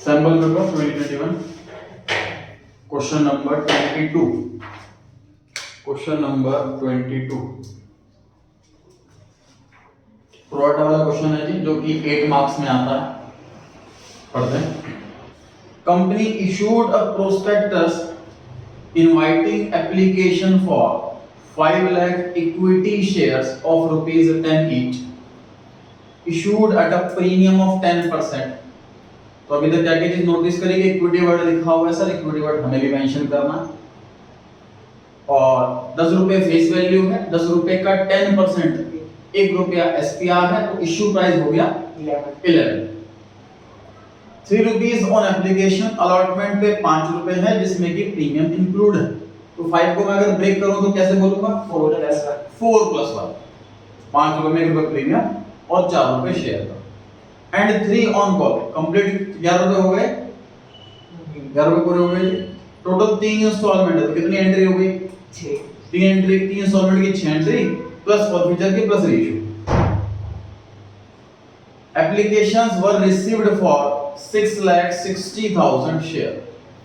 Sample paper 2021 question number 22 question number 22 product वाला question है जी, जो कि 8 मार्क्स में आता है। पढ़ते हैं। Company issued a prospectus inviting application for 5 lakh equity shares of rupees 10 each issued at a premium of 10%। तो अभी तक क्या क्या चीज नोटिस करेंगे, इक्विटी वर्ड लिखा हुआ है सर, इक्विटी वर्ड हमें भी मेंशन करना। और 10 रुपए फेस वैल्यू है, 10 रुपए का 10% 1 रुपया एसपीआर है, तो इश्यू प्राइस हो गया 11। 3 रुपीस ऑन एप्लीकेशन, अलॉटमेंट पे 5 रुपए है जिसमें कि प्रीमियम इंक्लूड है। तो 5 को मैं अगर ब्रेक करूं तो कैसे बोलूंगा, 4+1 5 रुपए में 1 रुपए प्रीमियम और 4 रुपए शेयर का। एंड 3 ऑन कॉल, कंप्लीट 11 रुपए हो गए, 11 रुपए पूरे हो गए। टोटल 3 इंस्टॉलमेंट है, तो कितनी एंट्री हो गई, 6। 3 एंट्री, 3 इंस्टॉलमेंट की 6 एंट्री प्लस फॉरफीचर की plus reissue. Applications were received for 6,60,000 share.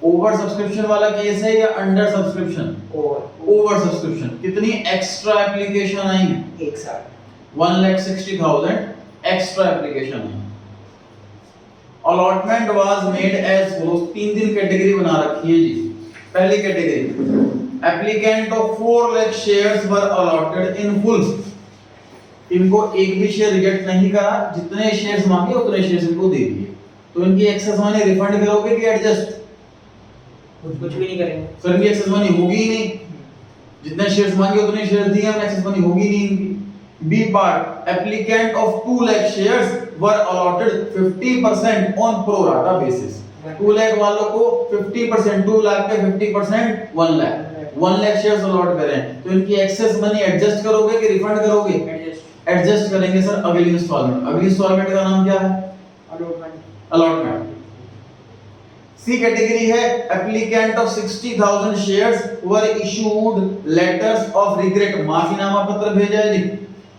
Over subscription वाला केस है या अंडर सब्सक्रिप्शन, ओवर सब्सक्रिप्शन। कितनी एक्स्ट्रा एप्लीकेशन आई है, एक साथ 1,60,000 एक्स्ट्रा एप्लीकेशन है। Allotment was made as follows, 3 category बना रखी है जी। पहली category, applicant of 4 lakh shares were allotted in full. इनको एक भी शेयर रिजेक्ट नहीं करा, जितने शेयर्स मांगे उतने शेयर्स इनको दे दिए। तो इनकी एक्सेस मनी रिफंड करोगे कि एडजस्ट, कुछ भी नहीं करेंगे सर। इनकी एक्सेस मनी होगी ही नहीं, जितने शेयर्स मांगे उतने शेयर्स दिए हमने, एक्सेस मनी होगी नहीं इनकी। B part, applicant of 2 lakh shares were allotted 50% on pro rata basis. 2 lakh वालों को 50%, 2 लाख पे 50% 1 लाख, 1 लाख शेयर्स अलॉट करें। तो इनकी एक्सेस मनी एडजस्ट करोगे कि रिफंड करोगे, एडजस्ट करेंगे सर। अगली इंस्टॉलमेंट, अगली इंस्टॉलमेंट का नाम क्या है, अलॉटमेंट। सी कैटेगरी है, applicant of 60,000 shares were issued letters of regret, माफीनामा पत्र भेजा है जी।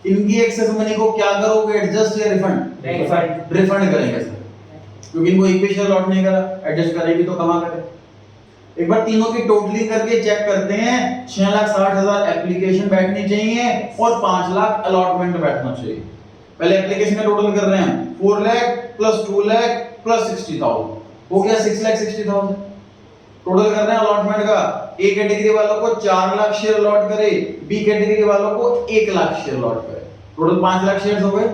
इनकी एक्सेस मनी को क्या करोगे, एडजस्ट या रिफंड, रिफंड करेंगे सर, क्योंकि इनको एक भी शेयर अलॉट नहीं करा, एडजस्ट करेंगे तो कमा करें। एक बार तीनों की टोटलिंग करके चेक करते हैं। 6,60,000 एप्लीकेशन बैठनी चाहिए और 5 लाख अलॉटमेंट बैठना चाहिए। पहले एप्लीकेशन का टोटल कर रहे हैं, 4 लाख प्लस 2 लाख प्लस 60,000 हो गया 6,60,000। टोटल कर रहे हैं अलॉटमेंट का। ए कैटेगरी वालों को 4 लाख शेयर अलॉट करे, बी कैटेगरी वालों को 1 लाख शेयर अलॉट करे, टोटल 5 लाख शेयर्स हो गए।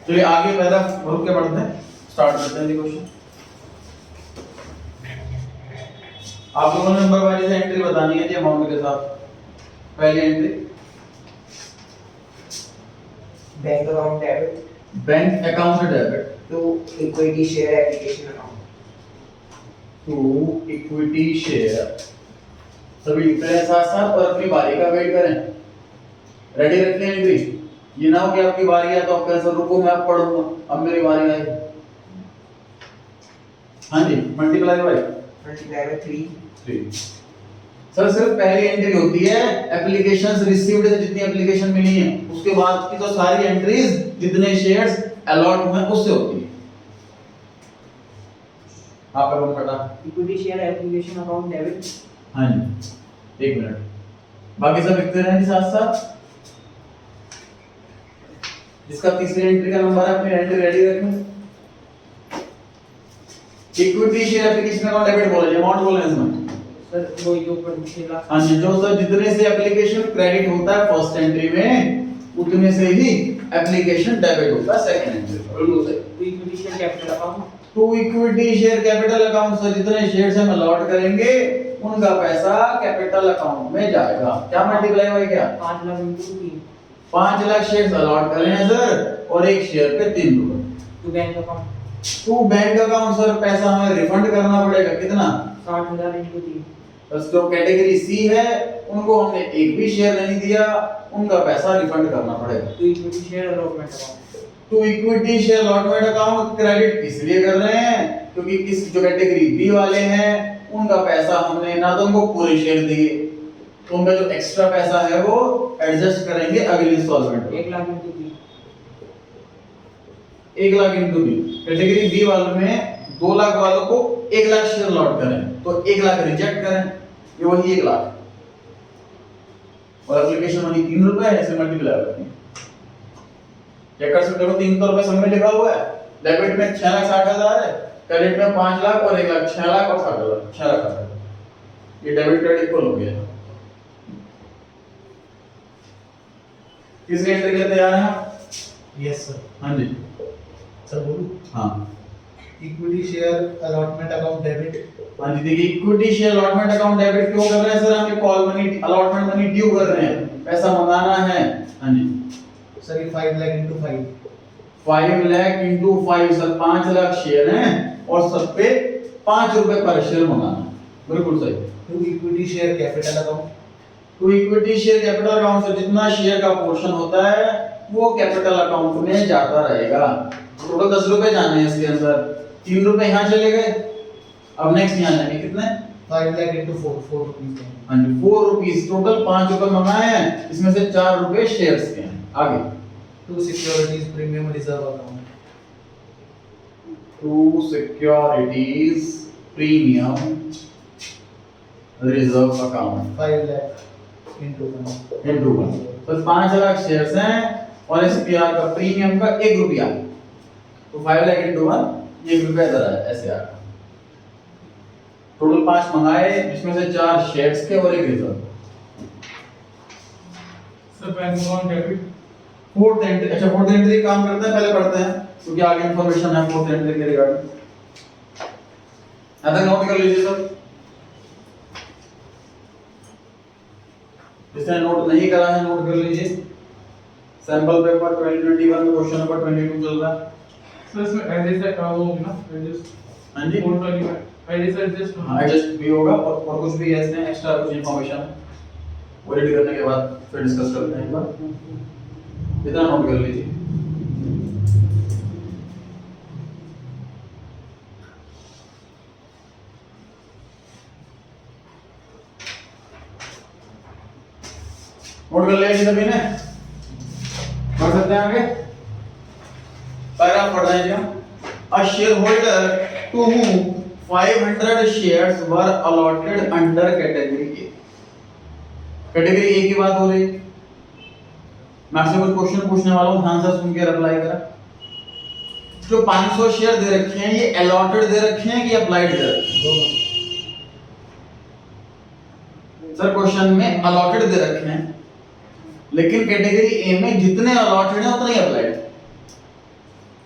चलिए आगे पहला ग्रुप के पढ़ते हैं, स्टार्ट करते हैं क्वेश्चन। आप लोगों ने नंबर वाइज एंट्री बतानी है जी अमाउंट के साथ। पहली entry, bank account debit, bank account से debit to equity share application account, to equity share. सभी लिख रहे हैं साथ साथ और अपनी बारी का वेट करें, रेडी रखते हैं एंट्री। ये ना हो कि आपकी बारी है तो आप कैसे रुको, मैं अब पढ़ूंगा, अब मेरी बारी आई। हाँ जी, मल्टीप्लाई बाय 3। सर सिर्फ पहली एंट्री होती है एप्लीकेशंस रिसीव्ड से, जितनी एप्लीकेशन मिली है उसके बाद की तो सारी एंट्रीज जितने शेयर्स अलॉट हुए उससे होती है। आप कौन पढ़ा, equity share application account debit. हाँ जी, 1 मिनट, बाकी सब लिखते रहें साथ साथ। जिसका तीसरी एंट्री का नंबर है अपनी एंट्री रेडी रखें। Equity share application account debit बोला, अमाउंट बोले इसमें सर वो जो ऊपर 6 लाख। हाँ जी, जो सर जितने से एप्लीकेशन क्रेडिट होता है फर्स्ट एंट्री में उतने से ही एप्लीकेशन डेबिट होता है सेकंड एंट्री में। इक्विटी शेयर कैपिटल अकाउंट, तो equity share capital account sir जितने शेयर्स हम अलॉट करेंगे उनका पैसा कैपिटल अकाउंट में जाएगा। क्या मल्टीप्लाई हुआ क्या, 5 lakh into 3, 5 lakh shares allot कर रहे हैं सर और एक शेयर पे 3 रुपए। To bank account, to bank account sir पैसा हमें रिफंड करना पड़ेगा, कितना, 60,000 इनटू 3। बस जो कैटेगरी सी है उनको हमने एक भी शेयर नहीं दिया, उनका पैसा रिफंड करना पड़ेगा। तो इक्विटी शेयर अलॉटमेंट अकाउंट, तो equity share allotment account credit इसलिए कर रहे हैं क्योंकि किस जो कैटेगरी बी वाले हैं उनका पैसा हमने ना तो उनको पूरे शेयर दिए, तो उनका जो एक्स्ट्रा पैसा है वो एडजस्ट करेंगे अगली इंस्टॉलमेंट में। 1 lakh into 3, 1 lakh into B. Category B वालों में 2 लाख वालों को 1 लाख शेयर लॉट करें तो 1 लाख रिजेक्ट करें, ये वही 1 लाख और एप्लीकेशन मनी 3 रुपए है, ऐसे मल्टीप्लाई करते हैं। चेक कर सकते हो 300 रुपए सब में लिखा हुआ है। डेबिट में 6,60,000 है, क्रेडिट में 5 लाख और 1 लाख, 6 लाख और 60,000, 6 लाख। ये डेबिट क्रेडिट इक्वल हो गया। किसके एंट्री के लिए तैयार हैं? Yes sir. हाँ जी सर बोलूं? हाँ equity share allotment account debit. हाँ जी देखिए, equity share allotment account debit क्यों कर रहे हैं सर? हम ये call money allotment money due कर रहे हैं, पैसा मंगाना है। हाँ जी सर ये 5 lakh into 5। 5 lakh into 5 sir 5 lakh share हैं और सब पे 5 रुपए पर शेयर मंगाना है। बिल्कुल सही। To equity share capital account. तो इक्विटी शेयर कैपिटल अकाउंट से जितना शेयर का पोर्शन होता है वो कैपिटल अकाउंट में जाता रहेगा। टोटल 10 रुपए जाने हैं इसके अंदर, 3 रुपए यहाँ चले गए। अब नेक्स्ट यहाँ जाएंगे कितने? 5 लाख इंटू 4 रुपीज। हाँ जी 4 रुपीज। टोटल 5 रुपए मंगाए हैं, इसमें से 4 रुपए शेयर्स के हैं। आगे to securities premium reserve account. To securities premium reserve account 5 lakh into 1। Into 1। तो 5 लाख शेयर्स हैं और एसपीआर का प्रीमियम का 1 रुपया, तो 5 लाख इंटू 1 1 रुपया इधर है ऐसे आ। टोटल 5 मंगाए जिसमें से 4 शेयर्स के और 1 reserve. Sir bank account debit. Fourth entry, अच्छा फोर्थ एंट्री काम करते हैं, पहले पढ़ते हैं क्योंकि आगे इंफॉर्मेशन है फोर्थ एंट्री के रिगार्डिंग। अगर नोट कर लीजिए सर, जिसने नोट नहीं करा है नोट कर लीजिए। सैंपल पेपर 2021 में क्वेश्चन नंबर 22 चल रहा है। सर इसमें एड्रेस है वो होगा ना एड्रेस। हाँ जी कोड वाली में एड्रेस एडजस्ट। हाँ एडजस्ट भी होगा और कुछ भी ऐसे एक्स्ट्रा कुछ इंफॉर्मेशन वो रेडी करने के बाद फिर डिस्कस करते हैं एक बार। इतना नोट कर लीजिए। नोट कर लिया सभी ने? पढ़ सकते हैं आगे? पैराग्राफ पढ़ रहे हैं जी हम। A shareholder to whom 500 shares were allotted under category A। Category A की बात हो रही है। मैं आपसे कुछ क्वेश्चन पूछने वाला हूं, ध्यान से सुन के रिप्लाई करा। जो 500 शेयर दे रखे हैं ये अलॉटेड दे रखे हैं कि अप्लाइड दे रखे हैं? सर क्वेश्चन में अलॉटेड दे रखे हैं लेकिन कैटेगरी ए में जितने अलॉटेड हैं उतने ही अप्लाइड।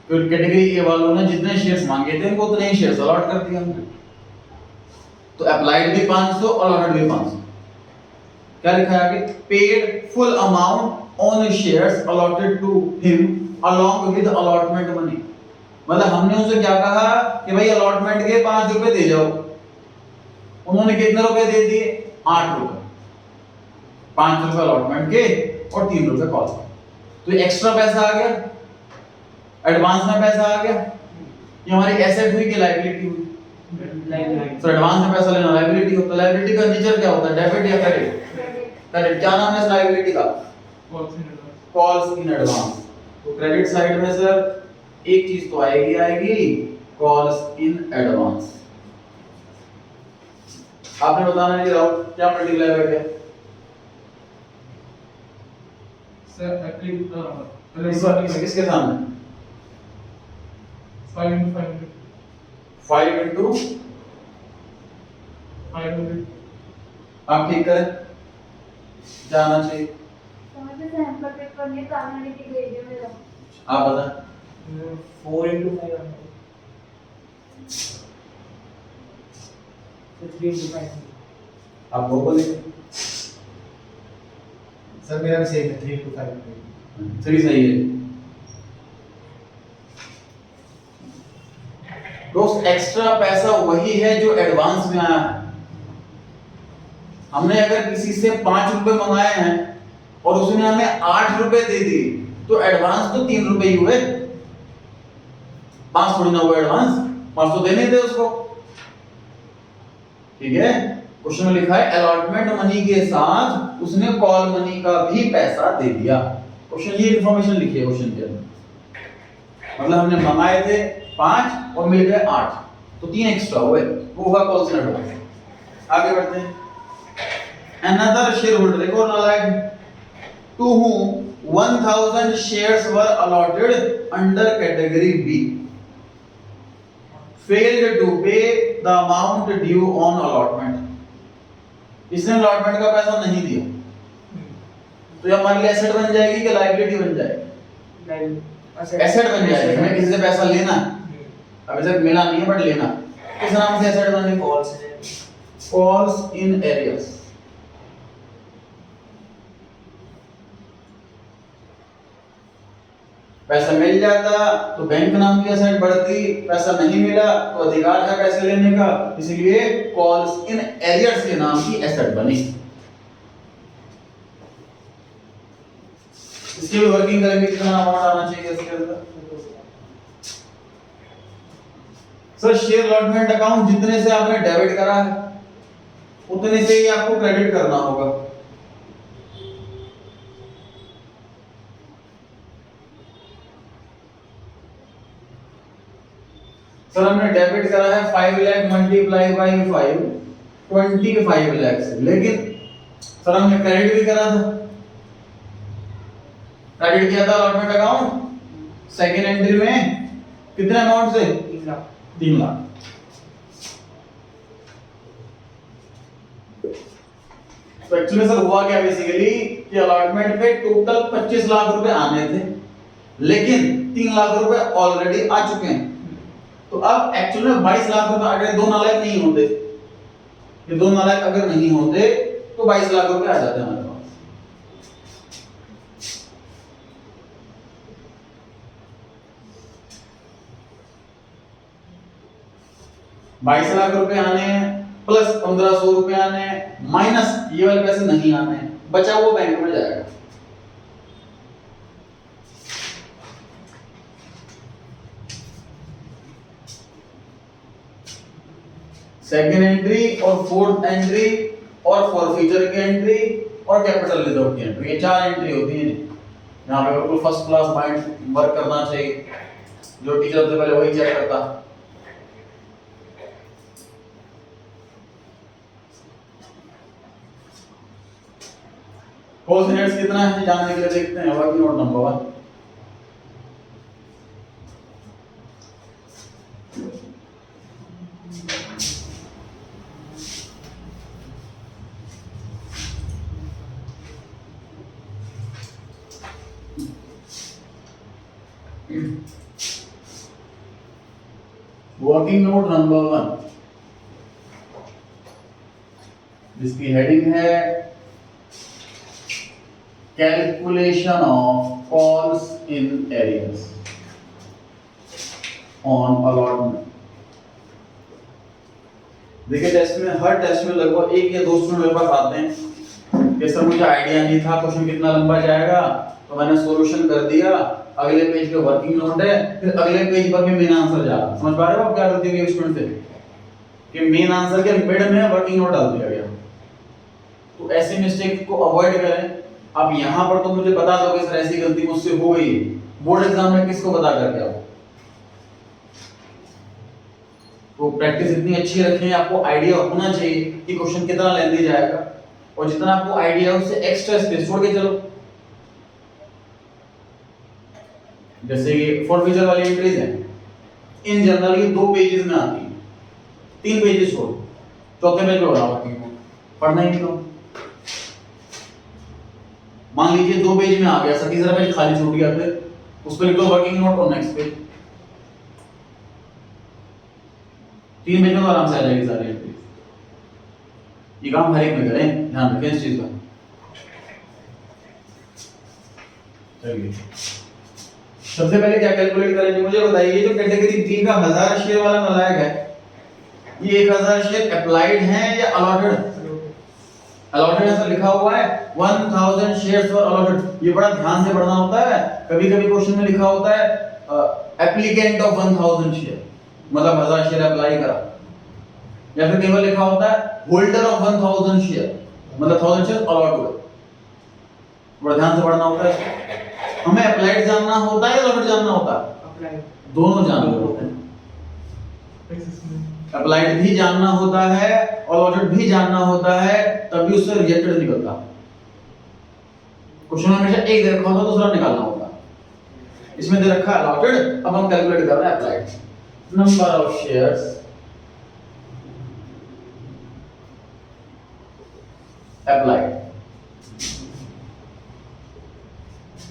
तो कैटेगरी ए वालों ने जितने शेयर्स मांगे थे उनको उतने ही शेयर्स अलॉट कर दिए हमने। तो अप्लाइड भी 500 अलॉटेड भी 500। क्या लिखा है आगे? Paid full amount on shares allotted to him along with allotment money. मतलब हमने उनसे क्या कहा कि भाई अलॉटमेंट के 5 रुपए दे जाओ, उन्होंने कितने रुपए दे दिए? 8 रुपए। 5 रुपए अलॉटमेंट के और 3 रुपए कॉल। तो एक्स्ट्रा पैसा आ गया, एडवांस में पैसा आ गया। ये हमारी एसेट हुई कि लायबिलिटी हुई? तो एडवांस में पैसा लेना लायबिलिटी होता है। लायबिलिटी का नेचर क्या होता है? डेबिट या क्रेडिट? क्रेडिट। क्या नाम है इस लायबिलिटी का? Calls in advance. तो क्रेडिट साइड में सर एक चीज तो आएगी कॉल्स इन एडवांस। आपने बताना है राउट क्या मल्टीप्लाई हो गया? सर किसके सामने? 5 into 500 5 into 500। आप ठीक करें, क्या आना चाहिए? समझे सैंपल पेपर में कागज की भेज दे मेरा। आप बताएं। 4 into 500। 3 into 500। आप वो बोलिए। सर मेरा भी सेम है 3 into 5। सही सही है दोस्त। एक्स्ट्रा पैसा वही है जो एडवांस में आया है। हमने अगर किसी से 5 रुपए मंगाए हैं और उसने हमें 8 रुपए दे दिए तो एडवांस तो 3 रुपए ही हुए, 5 थोड़ी ना हुआ एडवांस। 5 तो देने थे उसको। ठीक है, क्वेश्चन में लिखा है अलॉटमेंट मनी के साथ उसने कॉल मनी का भी पैसा दे दिया। क्वेश्चन ये इंफॉर्मेशन लिखी है क्वेश्चन के अंदर। मतलब हमने मंगाए थे 5 और मिल गए 8, तो 3 एक्स्ट्रा हुए, वो हुआ कॉल्स इन एडवांस। आगे बढ़ते हैं। अनदर शेयर होल्डर, एक और नालायक, to whom 1000 shares were allotted under category B failed to pay the amount due on allotment। इसने अलॉटमेंट का पैसा नहीं दिया, तो ये हमारे लिए एसेट बन जाएगी कि लायबिलिटी बन जाएगी? एसेट बन जाएगी। हमें किसी से पैसा लेना है, अब इसे मिला नहीं है बट लेना, किस नाम से एसेट बनेगी? Calls in arrears. पैसा मिल जाता तो बैंक नाम की एसेट बढ़ती, पैसा नहीं मिला तो अधिकार है पैसे लेने का, इसलिए कॉल्स इन एरियर्स के नाम की एसेट बनी। इसकी भी वर्किंग करेंगे, कितना अमाउंट आना चाहिए इसके अंदर? सर शेयर अलॉटमेंट अकाउंट जितने से आपने डेबिट करा है उतने से ही आपको क्रेडिट करना होगा। सर हमने डेबिट करा है 5 लाख मल्टीप्लाई बाई 5 25 लाख से, लेकिन सर हमने क्रेडिट भी करा था, क्रेडिट किया था अलॉटमेंट अकाउंट सेकंड एंट्री में कितने अमाउंट से? 3 लाख। तो एक्चुअली सर हुआ क्या बेसिकली कि अलॉटमेंट पे टोटल 25 लाख रुपए आने थे, लेकिन 3 लाख रुपए ऑलरेडी आ चुके हैं, तो अब एक्चुअली में 22 लाख रुपए अगर 2 नालायक नहीं होते, ये 2 नालायक अगर नहीं होते तो 22 लाख रुपए आ जाते हमारे पास। बाईस लाख रुपए आने प्लस 1500 रुपए आने माइनस ये वाले पैसे नहीं आने, बचा हुआ बैंक में जाएगा। सेकेंड एंट्री और फोर्थ एंट्री और फॉरफीचर की एंट्री और कैपिटल रिजर्व की एंट्री, ये 4 एंट्री होती है। यहाँ पे बिल्कुल फर्स्ट क्लास माइंड वर्क करना चाहिए, जो टीचर से पहले वही चेक करता। कोसिनेट्स कितना है जानने के लिए देखते हैं, working note number 1। Working note number 1 जिसकी हेडिंग है calculation of calls in arrears on allotment. देखिए टेस्ट में, हर टेस्ट में लगभग 1 या 2 स्टूडेंट मेरे पास आते हैं कि सर मुझे आइडिया नहीं था क्वेश्चन कितना लंबा जाएगा, तो मैंने सॉल्यूशन कर दिया, अगले पेज पे वर्किंग नोट है, फिर अगले पेज पर भी मेन आंसर जा रहा। समझ पा रहे हो आप क्या करते हैं स्टूडेंट से कि मेन आंसर के मिड में वर्किंग नोट डाल दिया गया। तो ऐसे मिस्टेक को अवॉइड करें। अब यहाँ पर तो मुझे बता दो कि सर ऐसी गलती मुझसे हो गई, बोर्ड एग्जाम में किसको बता करके आओ। तो प्रैक्टिस इतनी अच्छी रखें, आपको आइडिया होना चाहिए कि क्वेश्चन कितना लेंदी जाएगा, और जितना आपको आइडिया उससे एक्स्ट्रा स्पेस छोड़ के चलो। जैसे ये फॉरफीचर वाली एंट्रीज है, इन जनरल ये 2 पेजेस में आती है, 3 पेजेस छोड़, चौथे पेज पे हो रहा होगा, पढ़ना ही नहीं तो। मान लीजिए 2 पेज में आ गया, तीसरा पेज खाली छूट गया, फिर उस पर लिख दो वर्किंग नोट और नेक्स्ट पेज। 3 पेज में तो आराम से आ जाएगी सारी एंट्रीज। ये काम हर एक में करें, ध्यान रखें इस चीज का। चलिए सबसे पहले क्या कैलकुलेट करेंगे मुझे बताइए। ये जो कैटेगरी बी का 1000 शेयर वाला नालायक है, ये 1000 शेयर अप्लाइड हैं या अलॉटेड? अलॉटेड ऐसा लिखा हुआ है 1000 शेयर्स वर अलॉटेड। ये बड़ा ध्यान से पढ़ना होता है। कभी कभी क्वेश्चन में लिखा होता है एप्लीकेंट ऑफ 1000 शेयर, मतलब 1000 शेयर अप्लाई करा, या फिर केवल लिखा होता है होल्डर ऑफ 1000 शेयर, मतलब 1000 शेयर अलॉट हुए। बड़ा ध्यान से पढ़ना होता है। हमें अप्लाइड जानना होता है या अलॉटेड जानना होता है? Applied. दोनों जानना होता है। Access money. अप्लाइड भी जानना होता है और अलॉटेड भी जानना होता है, तभी उससे रिजेक्टेड निकलता। क्वेश्चन में हमेशा एक दे रखा होता, दूसरा निकालना होता। इसमें दे रखा है अलॉटेड, अब हम कैलकुलेट कर रहे हैं applied. Number of shares applied,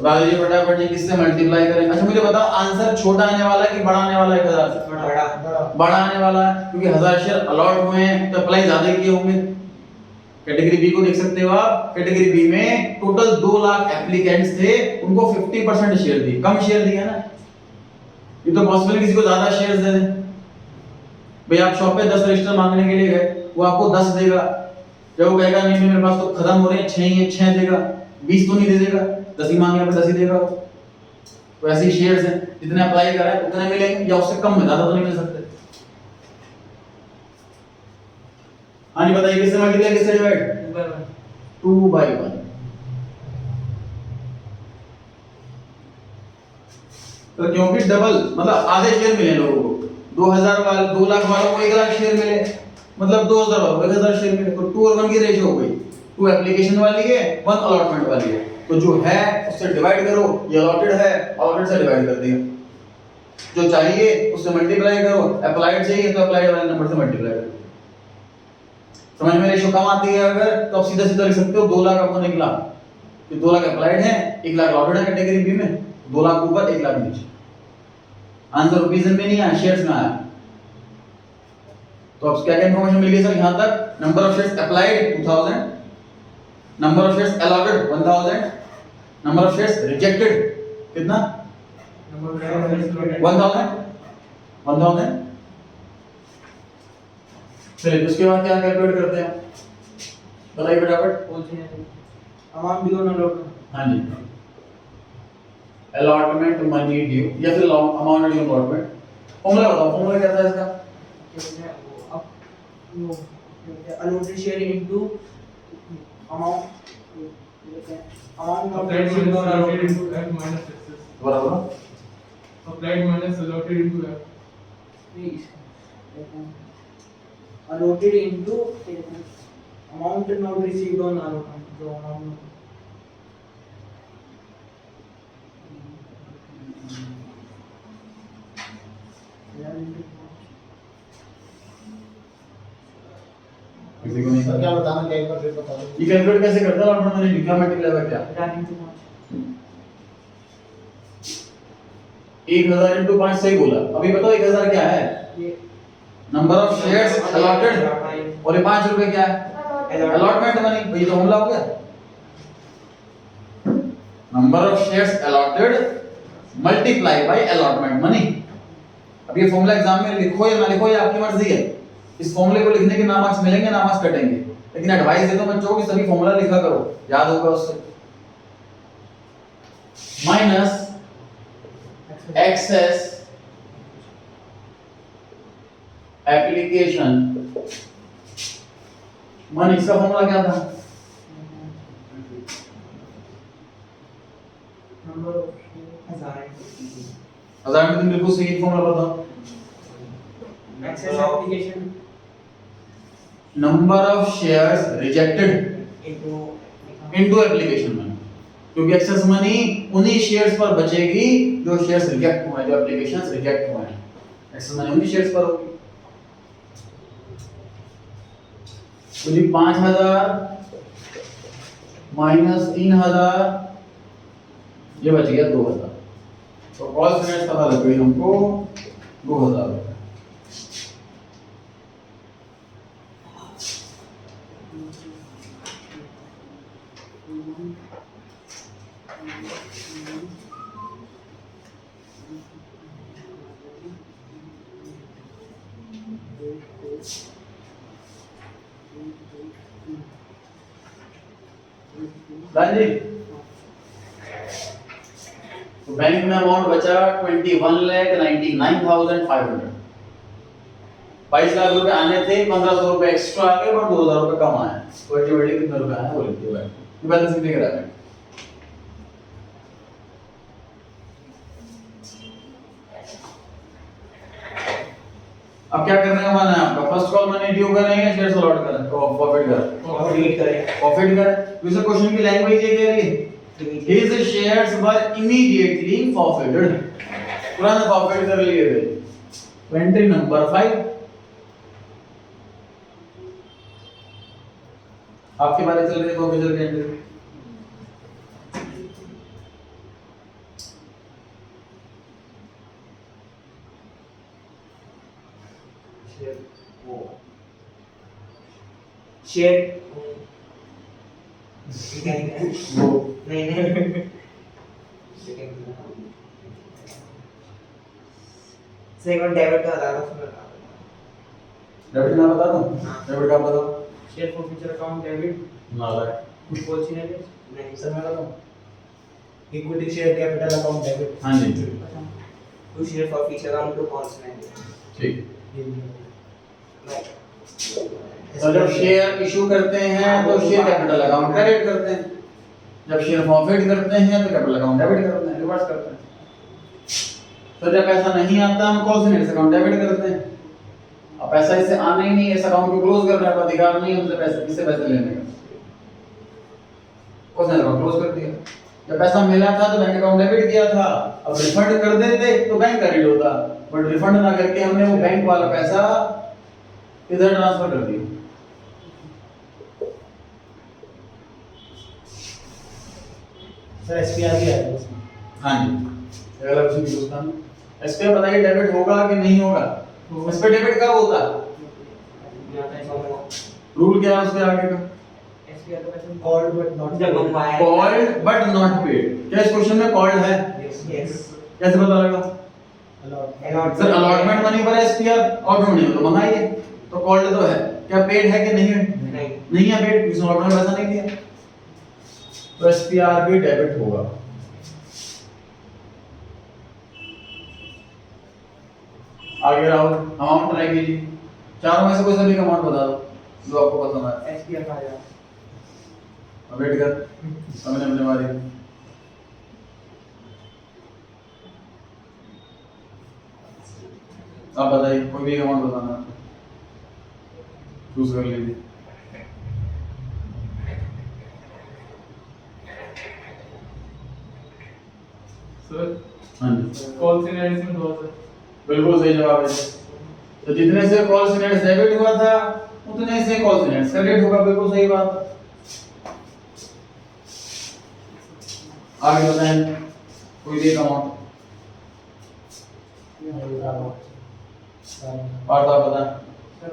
बता दीजिए फटाफट जी, किससे मल्टीप्लाई करें। अच्छा मुझे बताओ, आंसर छोटा आने वाला है कि बड़ा आने वाला है? 1000 से बड़ा। बड़ा आने वाला है, क्योंकि 1000 शेयर अलॉट हुए हैं तो अप्लाई ज्यादा किए होंगे। कैटेगरी बी को देख सकते हो आप, कैटेगरी बी में टोटल 2 लाख एप्लीकेंट्स थे, उनको 50% शेयर दिए, कम शेयर दिए ना। ये तो पॉसिबल किसी को ज्यादा शेयर्स दे दें। भाई आप शॉप पे 10 रजिस्टर मांगने के लिए गए, वो आपको 10 देगा, जब वो कहेगा नहीं मेरे पास तो खत्म हो रहे हैं, 6 ही है, 6 देगा, 20 तो नहीं दे देगा, 10 ही मांगे आप 10 ही देगा। तो ऐसे ही शेयर्स हैं, जितने अप्लाई करा है उतने मिलेंगे या उससे कम में, ज्यादा तो नहीं मिल सकते। हाँ जी बताइए, किससे मल्टीप्लाई किससे डिवाइड? 2/1। तो क्योंकि डबल मतलब आधे शेयर मिले लोगों को, 2000 वाले 2 लाख वालों को 1 लाख शेयर मिले, मतलब 2000 वालों को 1000 शेयर मिले, तो 2 और 1 की रेशियो हो गई। 2 एप्लीकेशन वाली है, 1 अलॉटमेंट वाली है, तो जो है उससे डिवाइड करो, ये अलॉटेड है, अलॉटेड से डिवाइड कर दिया। जो चाहिए उससे मल्टीप्लाई करो, अप्लाइड चाहिए तो अप्लाइड वाले नंबर से मल्टीप्लाई करो। समझ में रेशियो कम आती है अगर, तो आप सीधा सीधा लिख सकते हो 2 लाख आपको निकला, तो 2 लाख अप्लाइड है, 1 लाख अलॉटेड है कैटेगरी बी में, 2 लाख ऊपर 1 लाख नीचे। आंसर रुपीस में नहीं आया, शेयर्स में आया। तो अब क्या क्या इंफॉर्मेशन मिल गई सर यहां तक? Number of shares applied 2000, number of shares allotted 1000, number of shares rejected कितना? 1000। चलिए उसके बाद क्या कैलकुलेट करते हैं, बताइए फटाफट। Amount due on allotment. हाँ जी, अलॉटमेंट मनी ड्यू या फिर अमाउंट ड्यू अलॉटमेंट। फॉर्मूला बताओ, फॉर्मूला क्या था इसका? allotted share into amount Applied of minus received on allotted allotment. into F minus excess. बराबर। Applied minus allotted into F. Please. Allotted into amount not received on allotment. जो amount किसी को नहीं sir पता। क्या बताना, क्या एक बार फिर बता दो। ये कैलकुलेट कैसे करता है अलॉटमेंट मनी ड्यू, क्या मल्टीप्लाई बाय क्या? 1000 into 5 सही बोला। अभी बताओ 1000 क्या है? ये नंबर ऑफ शेयर्स अलॉटेड, और ये 5 रुपए क्या है? Allotment money. भाई तो हमला हो गया। Number of shares allotted multiply by allotment money. अब ये फॉर्मूला एग्जाम में लिखो या ना लिखो, ये आपकी मर्जी है। इस फॉर्मूले को लिखने के ना मार्क्स मिलेंगे ना मार्क्स कटेंगे, लेकिन एडवाइस देता हूं बच्चों को कि सभी फॉर्मूला लिखा करो, याद होगा उससे। माइनस एक्सेस एप्लीकेशन मनी, इसका फॉर्मूला क्या था? number of 1000 में बिल्कुल सही फॉर्मूला बताओ। access application number of shares rejected into application money, क्योंकि एक्सेस मनी उन्हीं शेयर्स पर बचेगी जो शेयर्स रिजेक्ट हुए हैं, जो एप्लीकेशंस रिजेक्ट हुए हैं। एक्सेस मनी उन्हीं शेयर्स पर होगी। तो जी 5000 माइनस 3000, ये बच गया 2000। तो कॉल फाइनेंस पता लग गई हमको 2000 रुपए। जी तो बैंक में अमाउंट बचा 21,99,500। 22 लाख रुपए आने थे, 1500 रुपए एक्स्ट्रा आ गए और 2000 रुपए कम आए। तो अल्टीमेटली कितने रुपए आए वो लिख दिया बैंक। ये बैलेंस शीट दिख रहा है। अब क्या करने का मन है आपका? फर्स्ट कॉल मनी ड्यू करें या शेयर्स अलॉट करें? प्रॉफिट करें। और रीड करें प्रॉफिट करें। दूसरे क्वेश्चन की लैंग्वेज ये कह रही है his shares were immediately forfeited, तुरंत forfeit कर लिए गए। तो एंट्री नंबर 5 आपके बारे चल रही है प्रोफेसर की एंट्री। शेयर वो नहीं सेकंड डेबिट का बता दो डेबिट ना बता दूं? हाँ। डेबिट का बताओ। Share forfeiture account debit नालायक। पॉलिसी डेबिट नहीं सर मैं बताऊं, equity share capital account debit. हाँ जी to share forfeiture account to consonant ठीक। नहीं तो जब शेयर इशू करते हैं तो शेयर कैपिटल अकाउंट क्रेडिट करते हैं, जब शेयर फॉरफिट करते हैं तो कैपिटल अकाउंट डेबिट करते हैं, रिवर्स करते हैं। तो जब पैसा नहीं आता हम कॉल से अकाउंट डेबिट करते हैं। अब पैसा इससे आना ही नहीं है, इस अकाउंट को क्लोज करने का अधिकार नहीं है हमसे पैसे किससे पैसे लेने का। कॉल से अकाउंट क्लोज कर दिया। जब पैसा मिला था तो बैंक अकाउंट डेबिट किया था, अब रिफंड कर देते तो बैंक क्रेडिट होता, बट रिफंड ना करके हमने वो बैंक वाला पैसा इधर ट्रांसफर कर दिया। सर एसपीआर भी आएगा उसमें। हाँ जी अगला क्वेश्चन हिंदुस्तान। इस पे बताइए डेबिट होगा कि नहीं होगा? इस पे डेबिट कब होता है? रूल क्या है उसके आगे का? एसबीआई का पैसा कॉल्ड बट नॉट जब मंगवाया कॉल्ड बट नॉट पेड। क्या इस क्वेश्चन में कॉल्ड है? यस कैसे पता लगा? सर अलॉटमेंट मनी पर एसपीआर और नहीं हो तो मंगाइए, तो कॉल्ड तो है। क्या पेड है कि नहीं है? नहीं नहीं है पेड, इसने अलॉटमेंट पैसा नहीं दिया, तो एसपीआर भी डेबिट होगा। आगे राहुल अमाउंट ट्राई कीजिए, चारों में से कोई सा भी अमाउंट बता दो जो आपको पसंद आए। एसबीआई का आया अब वेट कर, हमने अपने बारे में आप बताइए, कोई भी अमाउंट बताना है, चूज कर लीजिए। सर हाँ जी कॉल से एड्स में 2000 बिल्कुल सही जवाब है। तो जितने से कॉल सिनेट्स डेबिट हुआ था उतने से कॉल सिनेट्स क्रेडिट होगा, बिल्कुल सही बात। आगे बताएं कोई भी अमाउंट और तो आप बताएं। सर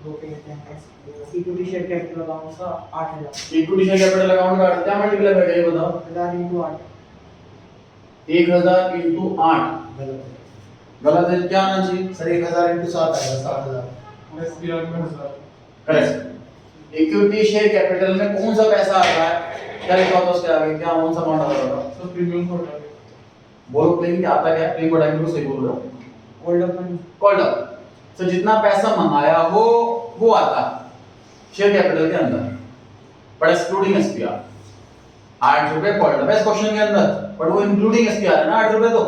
वो कहते हैं इक्विटी शेयर कैपिटल अकाउंट का 8000 इक्विटी शेयर कैपिटल अकाउंट का क्या मल्टीप्लाई करेगा ये बताओ। 1000 into 8 1000 into 8 गलत है, क्या आना चाहिए? सर 1000 into 7 आएगा 7000। एसबीआई में 1000 करेक्ट। इक्विटी शेयर कैपिटल में कौन सा पैसा आता है, क्या लिखा होता है उसके आगे, क्या कौन सा अमाउंट आता है? सर प्रीमियम को हटा के बोलो प्लेन क्या आता क्या है? प्लेन को डायरेक्ट सही बोल रहा हूं। Hold up money called up. तो जितना पैसा मंगाया हो वो आता है शेयर कैपिटल के अंदर, बट एक्सक्लूडिंग एसपीआर। 8 रुपए कॉल्ड अप है इस क्वेश्चन के अंदर, बट वो इंक्लूडिंग एसपीआर है ना 8 रुपए। तो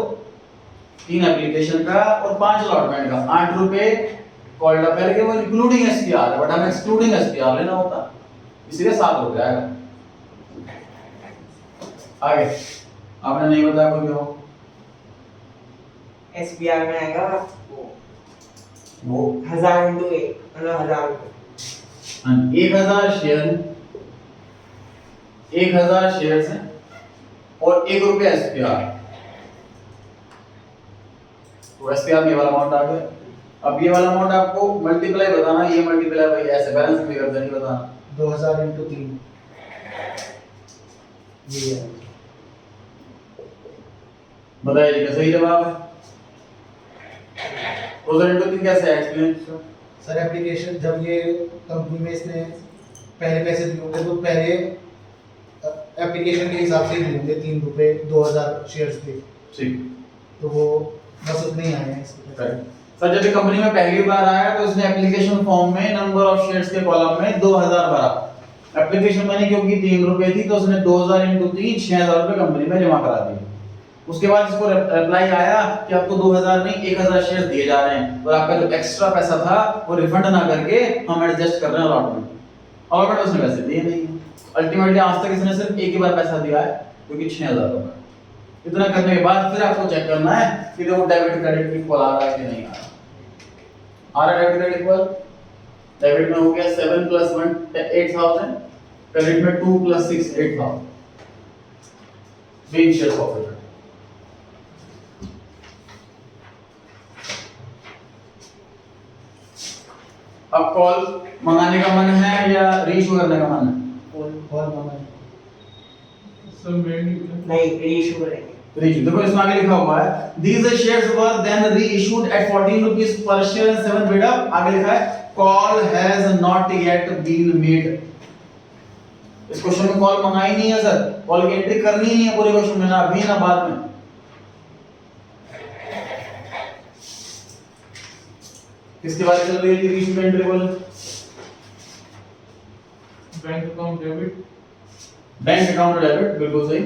3 एप्लीकेशन का और 5 अलॉटमेंट का 8 रुपए कॉल्ड अप है, लेकिन वो इंक्लूडिंग एसपीआर है, बट हमें एक्सक्लूडिंग एसपीआर लेना होता, इसलिए 7 रुपए आएगा। आगे आपने नहीं बताया कोई भी हो एसबीआई में आएगा वो 1000 into 1 मतलब 1000 रुपए 1000 शेयर, 1000 शेयर्स हैं और 1 रुपया एसपीआर, तो एसपीआर ये वाला अमाउंट आ गया। अब ये वाला अमाउंट आपको मल्टीप्लाई बताना, ये मल्टीप्लाई भाई ऐसे बैलेंस फिगर से नहीं बताना। 2000 into 3 ये है। बताइए क्या सही जवाब है? 2000 into 3 कैसे है, एक्सप्लेन। सर एप्लीकेशन जब ये कंपनी में इसने पहले पैसे दिए होंगे तो पहले एप्लीकेशन के हिसाब से ही दिए होंगे 3 रुपए 2000 शेयर्स थे, ठीक तो वो बस उतने ही आए हैं इसके पैसे। सर जब ये कंपनी में पहली बार आया तो इसने एप्लीकेशन फॉर्म में नंबर ऑफ शेयर्स के कॉलम में 2000 भरा। एप्लीकेशन मनी क्योंकि 3 रुपए थी तो उसने 2000 into 3 6000 रुपए कंपनी में जमा करा दिए। उसके बाद इसको रिप्लाई आया कि आपको 2000 नहीं 1000 शेयर दिए जा रहे हैं और आपका जो एक्स्ट्रा पैसा था वो रिफंड ना करके हम एडजस्ट कर रहे हैं अलॉटमेंट उसने पैसे दिए नहीं। अल्टीमेटली आज तक इसने सिर्फ एक ही बार पैसा दिया है जो कि 6000 रुपए। इतना करने के बाद फिर आपको चेक करना है कि देखो डेबिट क्रेडिट इक्वल आ रहा है कि नहीं आ रहा है डेबिट क्रेडिट इक्वल। डेबिट में हो गया 7 + 1 8000, क्रेडिट में 2 + 6 8000 being share profit। अब कॉल मंगाने का मन है या रीइशू करने का मन है? कॉल मांगा सर मेरी नहीं रीइशू करेंगे। रीइशू देखो इसमें आगे लिखा हुआ है these shares were then reissued at 14 rupees per share and 7 bid up। आगे लिखा है call has not yet been made। इस क्वेश्चन में कॉल मंगाई नहीं है सर, कॉल की एंट्री करनी नहीं है पूरे क्वेश्चन में, ना अभी ना बाद में। किसके बारे में चल रही है रीइशू एंट्री बोल? Bank account debit, bank account debit, बिल्कुल सही।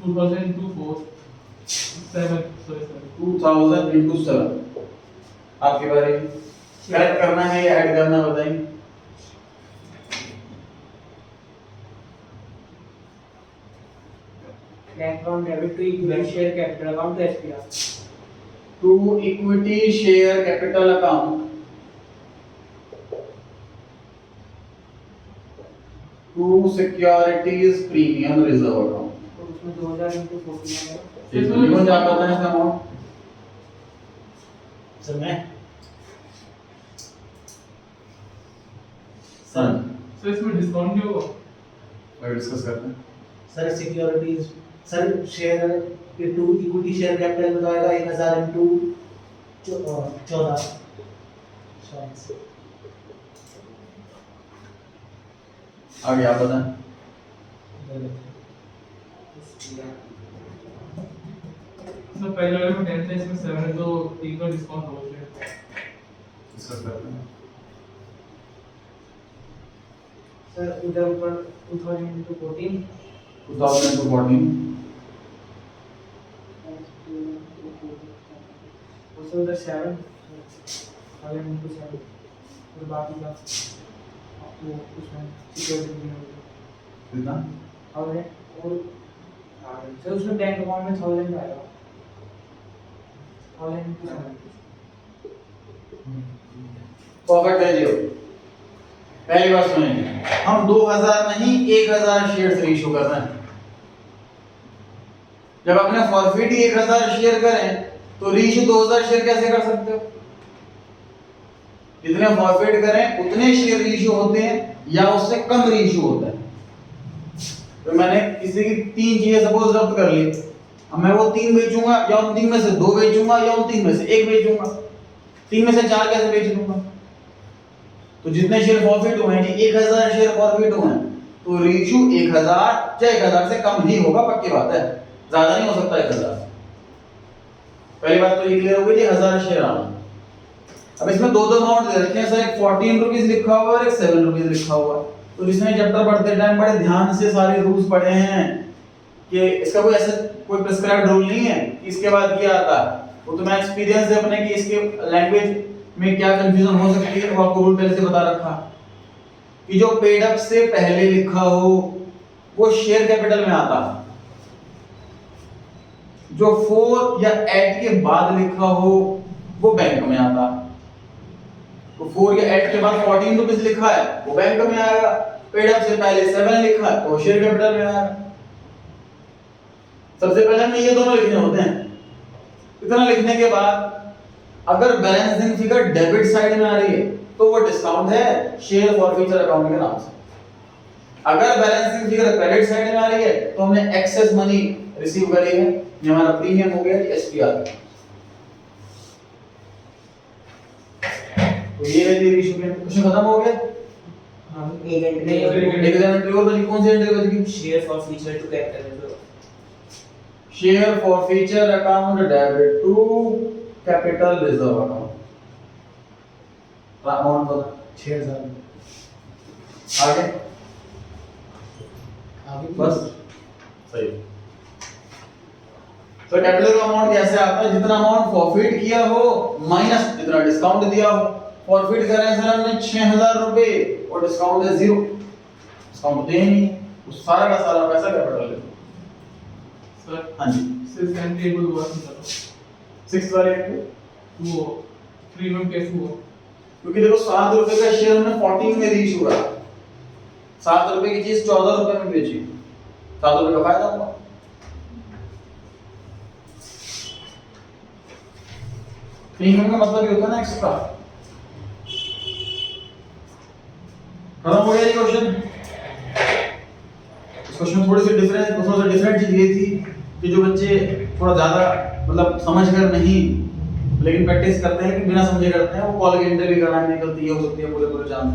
2000 to 4 7 sorry 2000 into 7 आपके बारे में करेक्ट करना है या ऐड करना बताइए। Bank account debit to equity share capital account to SPR. To equity share capital account to securities premium reserve account. तो उसमें 2000 into 14 है। इसमें कौन जा पाता है इसका अमाउंट? सर मैं सन सर इसमें डिस्काउंट भी होगा? और डिस्कस करते हैं। Sir securities sir share to equity share capital बताएगा 1000 into 14। आगे आप बताएं। सर पहले वाले में 10 था, इसमें 7 है तो 3 का डिस्काउंट हो जाएगा। डिस्कस करते हैं। सर उधर ऊपर 2000 into 14 2000 into 14 उससे उधर 7 1000 into 7 और बाकी का आपको उसमें सिक्योरिटी भी होगी कितना? और सर उसमें बैंक अकाउंट में 1000 आएगा 1000 into 7। परफेक्ट है जी। पहली बात सुनिए, हम 2000 नहीं 1000 शेयर्स रीइशू कर रहे हैं। जब आपने फॉरफिट ही 1000 शेयर करें तो रीइशू 2000 शेयर कैसे कर सकते हो? जितने फॉरफिट करें उतने शेयर रीइशू होते हैं या उससे कम रीइशू होता है। तो मैंने किसी की 3 चीजें सपोज जब्त कर ली, अब मैं वो 3 बेचूंगा या उन 3 में से 2 बेचूंगा या उन 3 में से 1 बेचूंगा। 3 में से 4 कैसे बेच लूंगा? तो जितने शेयर फॉरफिट हुए हैं जी 1000 शेयर फॉरफिट हुए हैं तो रीइशू 1000 या 1000 से कम ही होगा, पक्की बात है, ज्यादा नहीं हो सकता 1000। पहली बात तो ये क्लियर हो गई जी 1000 शेयर आना। अब इसमें दो अमाउंट दे रखे हैं सर, एक 14 रुपीस लिखा हुआ है और एक 7 रुपीस लिखा हुआ है। तो जिसने चैप्टर पढ़ते टाइम बड़े ध्यान से सारे रूल्स पढ़े हैं कि इसका कोई ऐसा कोई प्रिस्क्राइब्ड रूल नहीं है कि इसके बाद क्या आता है। वो तो मैं एक्सपीरियंस है अपने कि इसके लैंग्वेज में क्या कंफ्यूजन हो सकती है, वो आपको रूल पहले से बता रखा कि जो पेड अप से पहले लिखा हो वो शेयर कैपिटल में आता है, जो 4 या 8 के बाद लिखा हो वो बैंक में आता है। तो 4 या 8 के बाद 14 रुपीस लिखा है वो बैंक में आएगा, पेड अप से पहले 7 लिखा है तो शेयर कैपिटल में आएगा। सबसे पहले हमें ये दोनों लिखने होते हैं। इतना लिखने के बाद अगर बैलेंसिंग फिगर डेबिट साइड में आ रही है तो वो डिस्काउंट है शेयर फॉरफीचर अकाउंट के नाम से। अगर बैलेंसिंग फिगर क्रेडिट साइड में आ रही है तो हमने एक्सेस मनी रिसीव करी है, ये हमारा प्रीमियम हो गया एसपीआर। तो ये है जी इशू में क्वेश्चन खत्म हो गया। हां एक एंट्री एक एंट्री और बची, कौन सी एंट्री बची? Share forfeiture to capital share forfeiture account debit to capital reserve account. Amount बता 6000। आगे आगे बस सही। तो कैपिटल अमाउंट कैसे आता है? जितना अमाउंट फॉरफिट किया हो माइनस जितना डिस्काउंट दिया हो। फॉरफिट कर रहे हैं सर हमने 6000 रुपए और डिस्काउंट है 0, डिस्काउंट तो नहीं है, उस सारा का सारा पैसा कैपिटल है। सर हाँ जी, 6 एंड टेबल हुआ था 6 वाले वो प्रीमियम कैसे हुआ? क्योंकि देखो 7 रुपए का शेयर हमने 14 में रीच हुआ, 7 रुपए की चीज 14 रुपए में बेची, 7 रुपए का फायदा हुआ। प्रीमियम का मतलब ये होता है ना एक्स्ट्रा। खत्म हो गया ये क्वेश्चन। इस क्वेश्चन में थोड़ी सी डिफरेंट चीज ये थी कि जो बच्चे थोड़ा ज्यादा मतलब समझ कर नहीं लेकिन प्रैक्टिस करते हैं, लेकिन बिना समझे करते हैं, वो कॉल के इंटरव्यू कराने की गलती हो सकती है पूरे पूरे जान।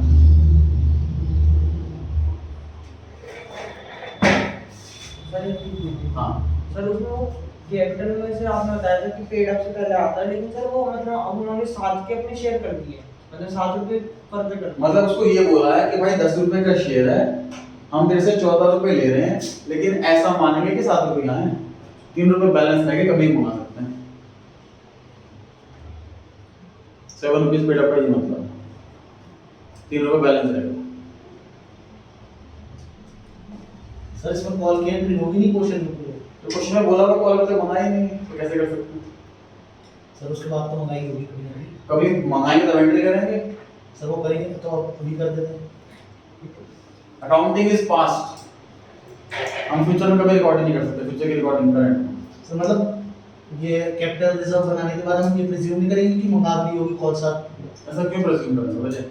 सर एक चीज़ पूछनी थी। हाँ सर उसमें वो कैपिटल में से आपने बताया था कि पेड अप से पहले आता है, लेकिन सर वो मतलब अब उन्होंने 7 के अपने शेयर कर दिए, मतलब 7 रुपए पर पे कर दिए। मतलब उसको ये बोला है कि भाई 10 रुपए का शेयर है, हम तेरे से 14 रुपए ले रहे हैं, लेकिन ऐसा मानेंगे कि 7 रुपए यहाँ है, 3 रुपए बैलेंस रह गए, कभी भी मंगा सकते हैं। 7 रुपीज पेड अप का ये मतलब 3 रुपए बैलेंस रहेगा। सर इसमें कॉल की एंट्री होगी नहीं क्वेश्चन में पूरे? तो क्वेश्चन में बोला हुआ कॉल से मंगा ही नहीं, तो कैसे कर सकते हैं? सर उसके बाद तो मंगाई होगी कभी ना कभी। कभी मंगाएंगे तो एंट्री करेंगे। सर वो करेंगे तो आप अभी कर देते हैं। अकाउंटिंग इज पास्ट, हम फ्यूचर में कभी रिकॉर्डिंग नहीं कर सकते, फ्यूचर की रिकॉर्डिंग करंट। सर मतलब ये कैपिटल रिजर्व बनाने के बाद हम ये प्रिज्यूम नहीं करेंगे कि मंगा दी होगी कॉल साथ? ऐसा क्यों प्रेज्यूम करना है वजह?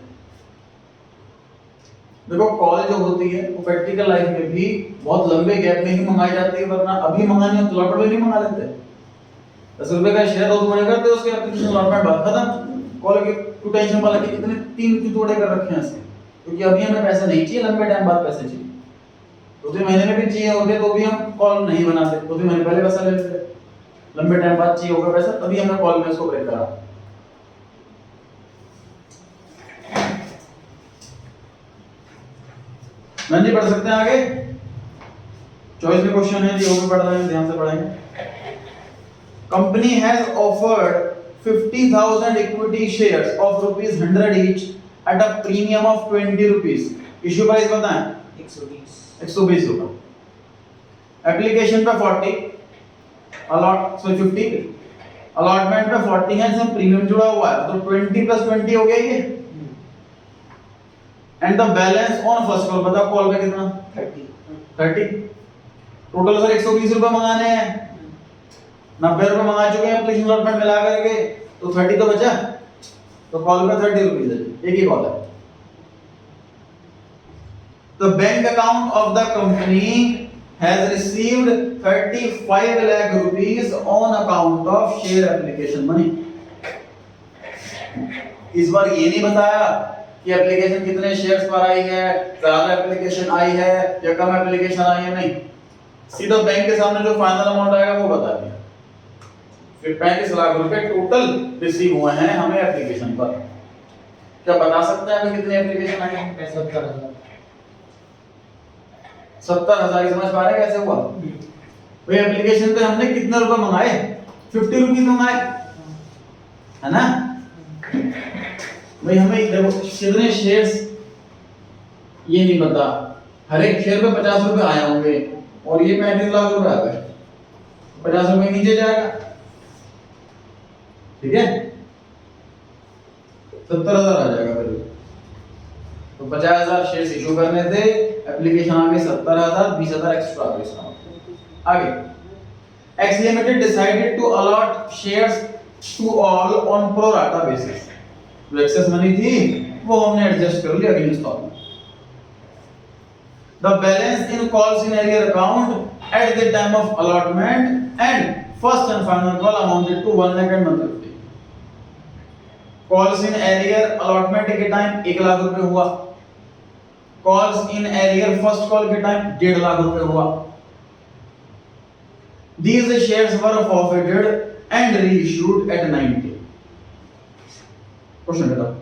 देखो कॉल जो होती है वो प्रैक्टिकल लाइफ में भी बहुत लंबे गैप में ही मंगाई जाती है, वरना अभी मंगानी हो तो लॉट में नहीं मंगा लेते। 10 रुपए का शेयर 2 टुकड़े करते उसके एप्लीकेशन अलॉटमेंट बात खत्म। कॉल के टू टेंशन वाला कि कितने 3 टुकड़े कर रखे हैं इसके, क्योंकि अभी हमें पैसे नहीं चाहिए, लंबे टाइम बाद पैसे चाहिए। 2-3 महीने में भी चाहिए होते तो भी हम कॉल नहीं बनाते, 2-3 महीने पहले पैसा ले लेते। लंबे टाइम बाद चाहिए होगा पैसा, तभी हमने कॉल में इसको ब्रेक करा। नंजी पढ़ सकते हैं आगे? चॉइस में क्वेश्चन है जी, वो भी पढ़ रहे हैं, ध्यान से पढ़ेंगे। Company has offered 50,000 equity shares of ₹100 each at a premium of 20 rupees। Issue price बताएं 120 रुपए। एप्लीकेशन पे 40, सॉरी 50, अलॉटमेंट पे 40 है, इसमें प्रीमियम जुड़ा हुआ है तो 20 + 20 हो गया ये। And the balance on first call, बताओ कॉल पे कितना? 30। टोटल सर 120 रुपए मंगाने हैं, 90 रुपए मंगा चुके हैं एप्लीकेशन अलॉटमेंट मिला करके, तो 30 तो बचा, तो कॉल पे 30 रुपीस है, एक ही कॉल है। The bank account of the company has received 35 lakh rupees on account of share application money। इस बार ये नहीं बताया कि एप्लीकेशन कितने शेयर्स पर आई है, ज्यादा एप्लीकेशन आई है या कम एप्लीकेशन आई है, नहीं, सीधा बैंक के सामने जो फाइनल अमाउंट आएगा वो बता दिया। फिर 35 लाख रुपए टोटल रिसीव हुए हैं हमें एप्लीकेशन पर। क्या बता सकते हैं हमें कितने एप्लीकेशन आए हैं? 70,000। 70,000 समझ पा रहे हैं कैसे हुआ? भाई एप्लीकेशन पे हमने कितने रुपए मंगाए? 50 रुपीस मंगाए, है ना? भाई हमें देखो कितने शेयर्स ये नहीं पता, हर एक शेयर पे 50 रुपए आए होंगे और ये 35 लाख रुपए आ गए, 50 रुपए नीचे जाएगा, ठीक है, 70,000 आ जाएगा फिर। तो 50,000 शेयर्स इशू करने थे, एप्लीकेशन आ गई 70,000, 20,000 एक्स्ट्रा आ गए इसका मतलब। आगे X limited decided to allot shares to all on pro rata basis. जो एक्सेस मनी थी वो हमने एडजस्ट कर लिया अगली installment. The balance in calls in arrear account at the time of allotment and first and final call amounted to 1 lakh and 150। Calls in arrear allotment के time 1 lakh रुपए हुआ, calls in arrear first call के time 1.5 lakh रुपए हुआ। These shares were forfeited and reissued at 90। Question बताओ,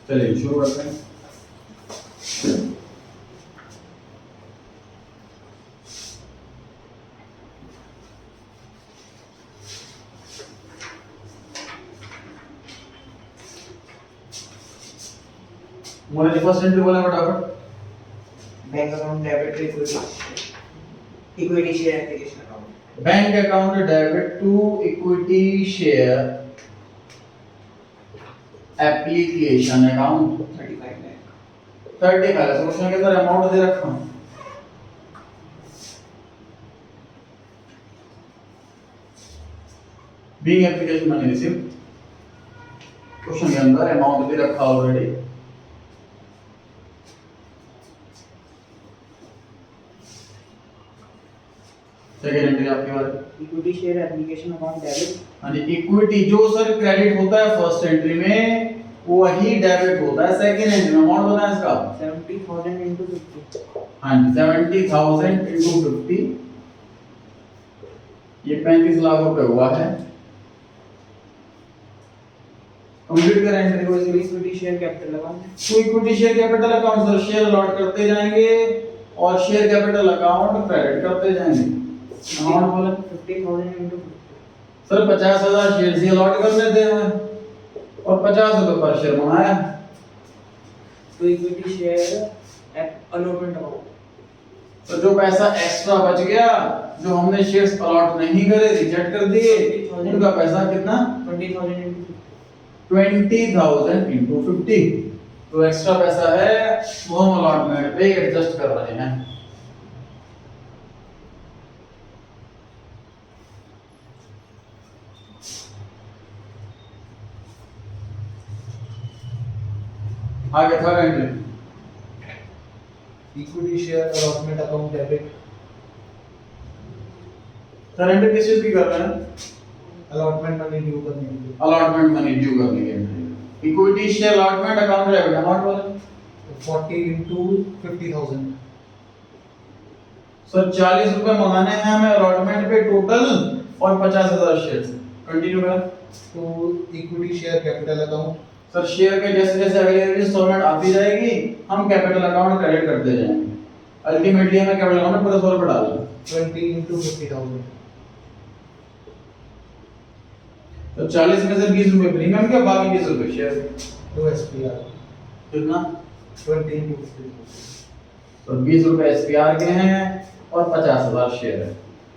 चलिए शुरू करते हैं। मोने जी फर्स्ट एंट्री बोला फटाफट। Bank account debit to equity share application account. Bank account debit to equity share application account 35 lakh. 30 का क्वेश्चन के अंदर अमाउंट दे रखा हूं। Being application money receive question के अंदर अमाउंट दे रखा ऑलरेडी। सेकंड एंट्री आपके बारे equity share application account debit. हाँ जी इक्विटी जो सर क्रेडिट होता है फर्स्ट एंट्री में वही डेबिट होता है सेकंड एंट्री में। अमाउंट होता है इसका 70,000 into 50। हाँ जी 70,000 into 50 ये 35 लाख रुपए हुआ है। कंप्लीट करें एंट्री को इसी इक्विटी शेयर कैपिटल अकाउंट। तो equity share capital account sir share allot करते जाएंगे और शेयर कैपिटल अकाउंट क्रेडिट करते जाएंगे। अमाउंट बोले 50,000 into 50। सर 50,000 शेयर ही अलॉट कर देते हैं और 50 रुपए पर शेयर मंगाया। तो इक्विटी शेयर अलॉटमेंट अकाउंट। तो जो पैसा एक्स्ट्रा बच गया जो हमने शेयर्स अलॉट नहीं करे रिजेक्ट कर दिए उनका पैसा कितना 20,000 into 20,000 into 50 तो एक्स्ट्रा पैसा है वो हम अलॉटमेंट पे एडजस्ट कर रहे हैं। आगे third entry equity share allotment account debit. Third entry किस चीज की कर रहे हैं अलॉटमेंट मनी ड्यू करने के लिए। अलॉटमेंट मनी ड्यू करने के लिए equity share allotment account debit amount बोले 40 into 50,000। सर 40 रुपए मंगाने हैं हमें अलॉटमेंट पे टोटल और 50,000 शेयर्स। कंटिन्यू करें। तो equity share capital account. Sir share के जैसे जैसे अगली इंस्टॉलमेंट आती जाएगी हम कैपिटल अकाउंट क्रेडिट करते जाएंगे। अल्टीमेटली हमें कैपिटल अकाउंट में 50 रुपए डालना है। 20 into 50,000। तो 40 में से 20 रुपए प्रीमियम के बाकी 20 रुपए शेयर। तो एसपीआर कितना 20 into 50,000। तो 20 रुपए एसपीआर के हैं और 50,000 शेयर है।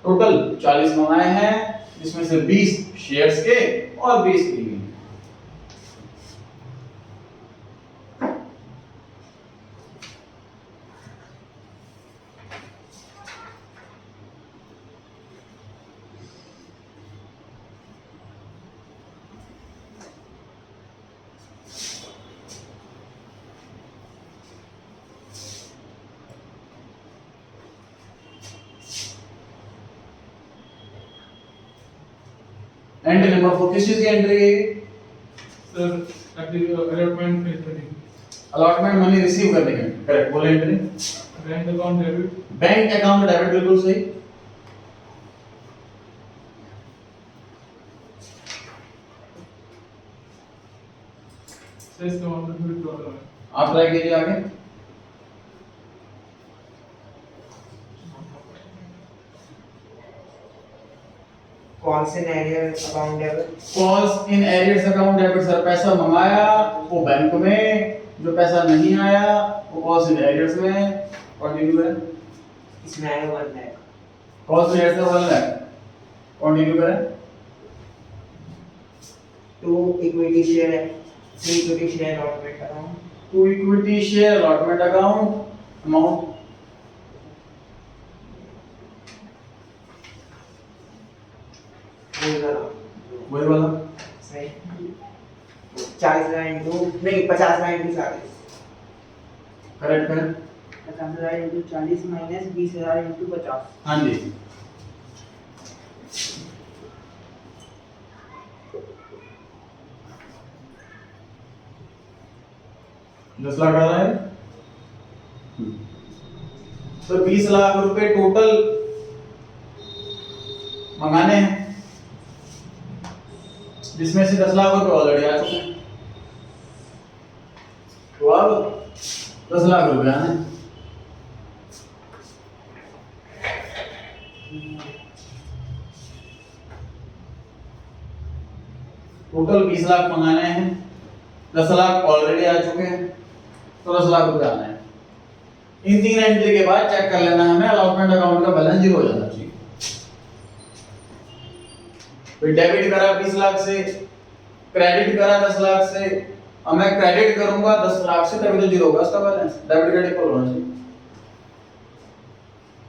टोटल 40 मंगाए हैं जिसमें से 20 शेयर्स के और 20 प्रीमियम। एंट्री नंबर 4 किस चीज की एंट्री है? सर अलॉटमेंट पे करेंगे। अलॉटमेंट मनी रिसीव करने के करेक्ट बोले entry. Bank account debit. Bank account debit बिल्कुल सही। सर इसका मतलब भी प्रॉब्लम है। आप ट्राई कीजिए आगे। Calls in arrear account debit. Calls in arrears account debit sir पैसा मंगाया वो बैंक में जो पैसा नहीं आया वो कॉल्स इन एरियर्स में। कंटिन्यू करें। इसमें आएगा 1 lakh. Calls in arrears 1 lakh. Continue करें। To equity share allotment account. To equity share allotment account amount वही वाला सही। 40,000 into नहीं 50,000 into 40। करेक्ट करें। 50,000 into 40 minus 20,000 into 50। हाँ जी 10 लाख डाला है तो 20 लाख रुपए टोटल मंगाने हैं जिसमें से 10 लाख रुपए ऑलरेडी आ चुके हैं तो अब 10 लाख रुपए आने हैं। टोटल 20 लाख मंगाने हैं 10 लाख ऑलरेडी आ चुके हैं तो 10 लाख रुपए आना है। इन 3 एंट्री के बाद चेक कर लेना है हमें अलॉटमेंट अकाउंट का बैलेंस 0 हो जाना चाहिए। फिर डेबिट करा 20 लाख से, क्रेडिट करा 10 लाख से, अब मैं क्रेडिट करूंगा 10 लाख से तभी तो 0 होगा उसका बैलेंस, डेबिट क्रेडिट इक्वल होना चाहिए।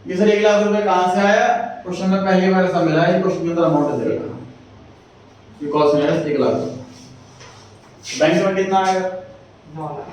ये सर 1 लाख रुपए कहां से आया? क्वेश्चन में पहली बार ऐसा मिला है, क्वेश्चन के अंदर अमाउंट दे रखा है। ये कॉस्ट में है 1 लाख। बैंक में कितना आएगा? 9 lakh.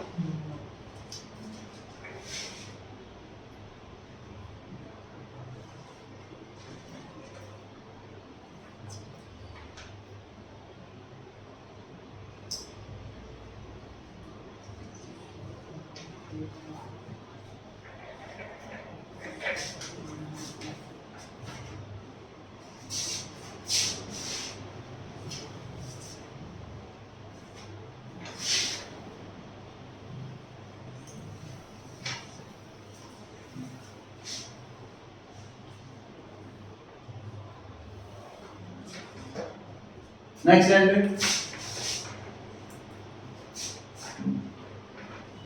Next entry,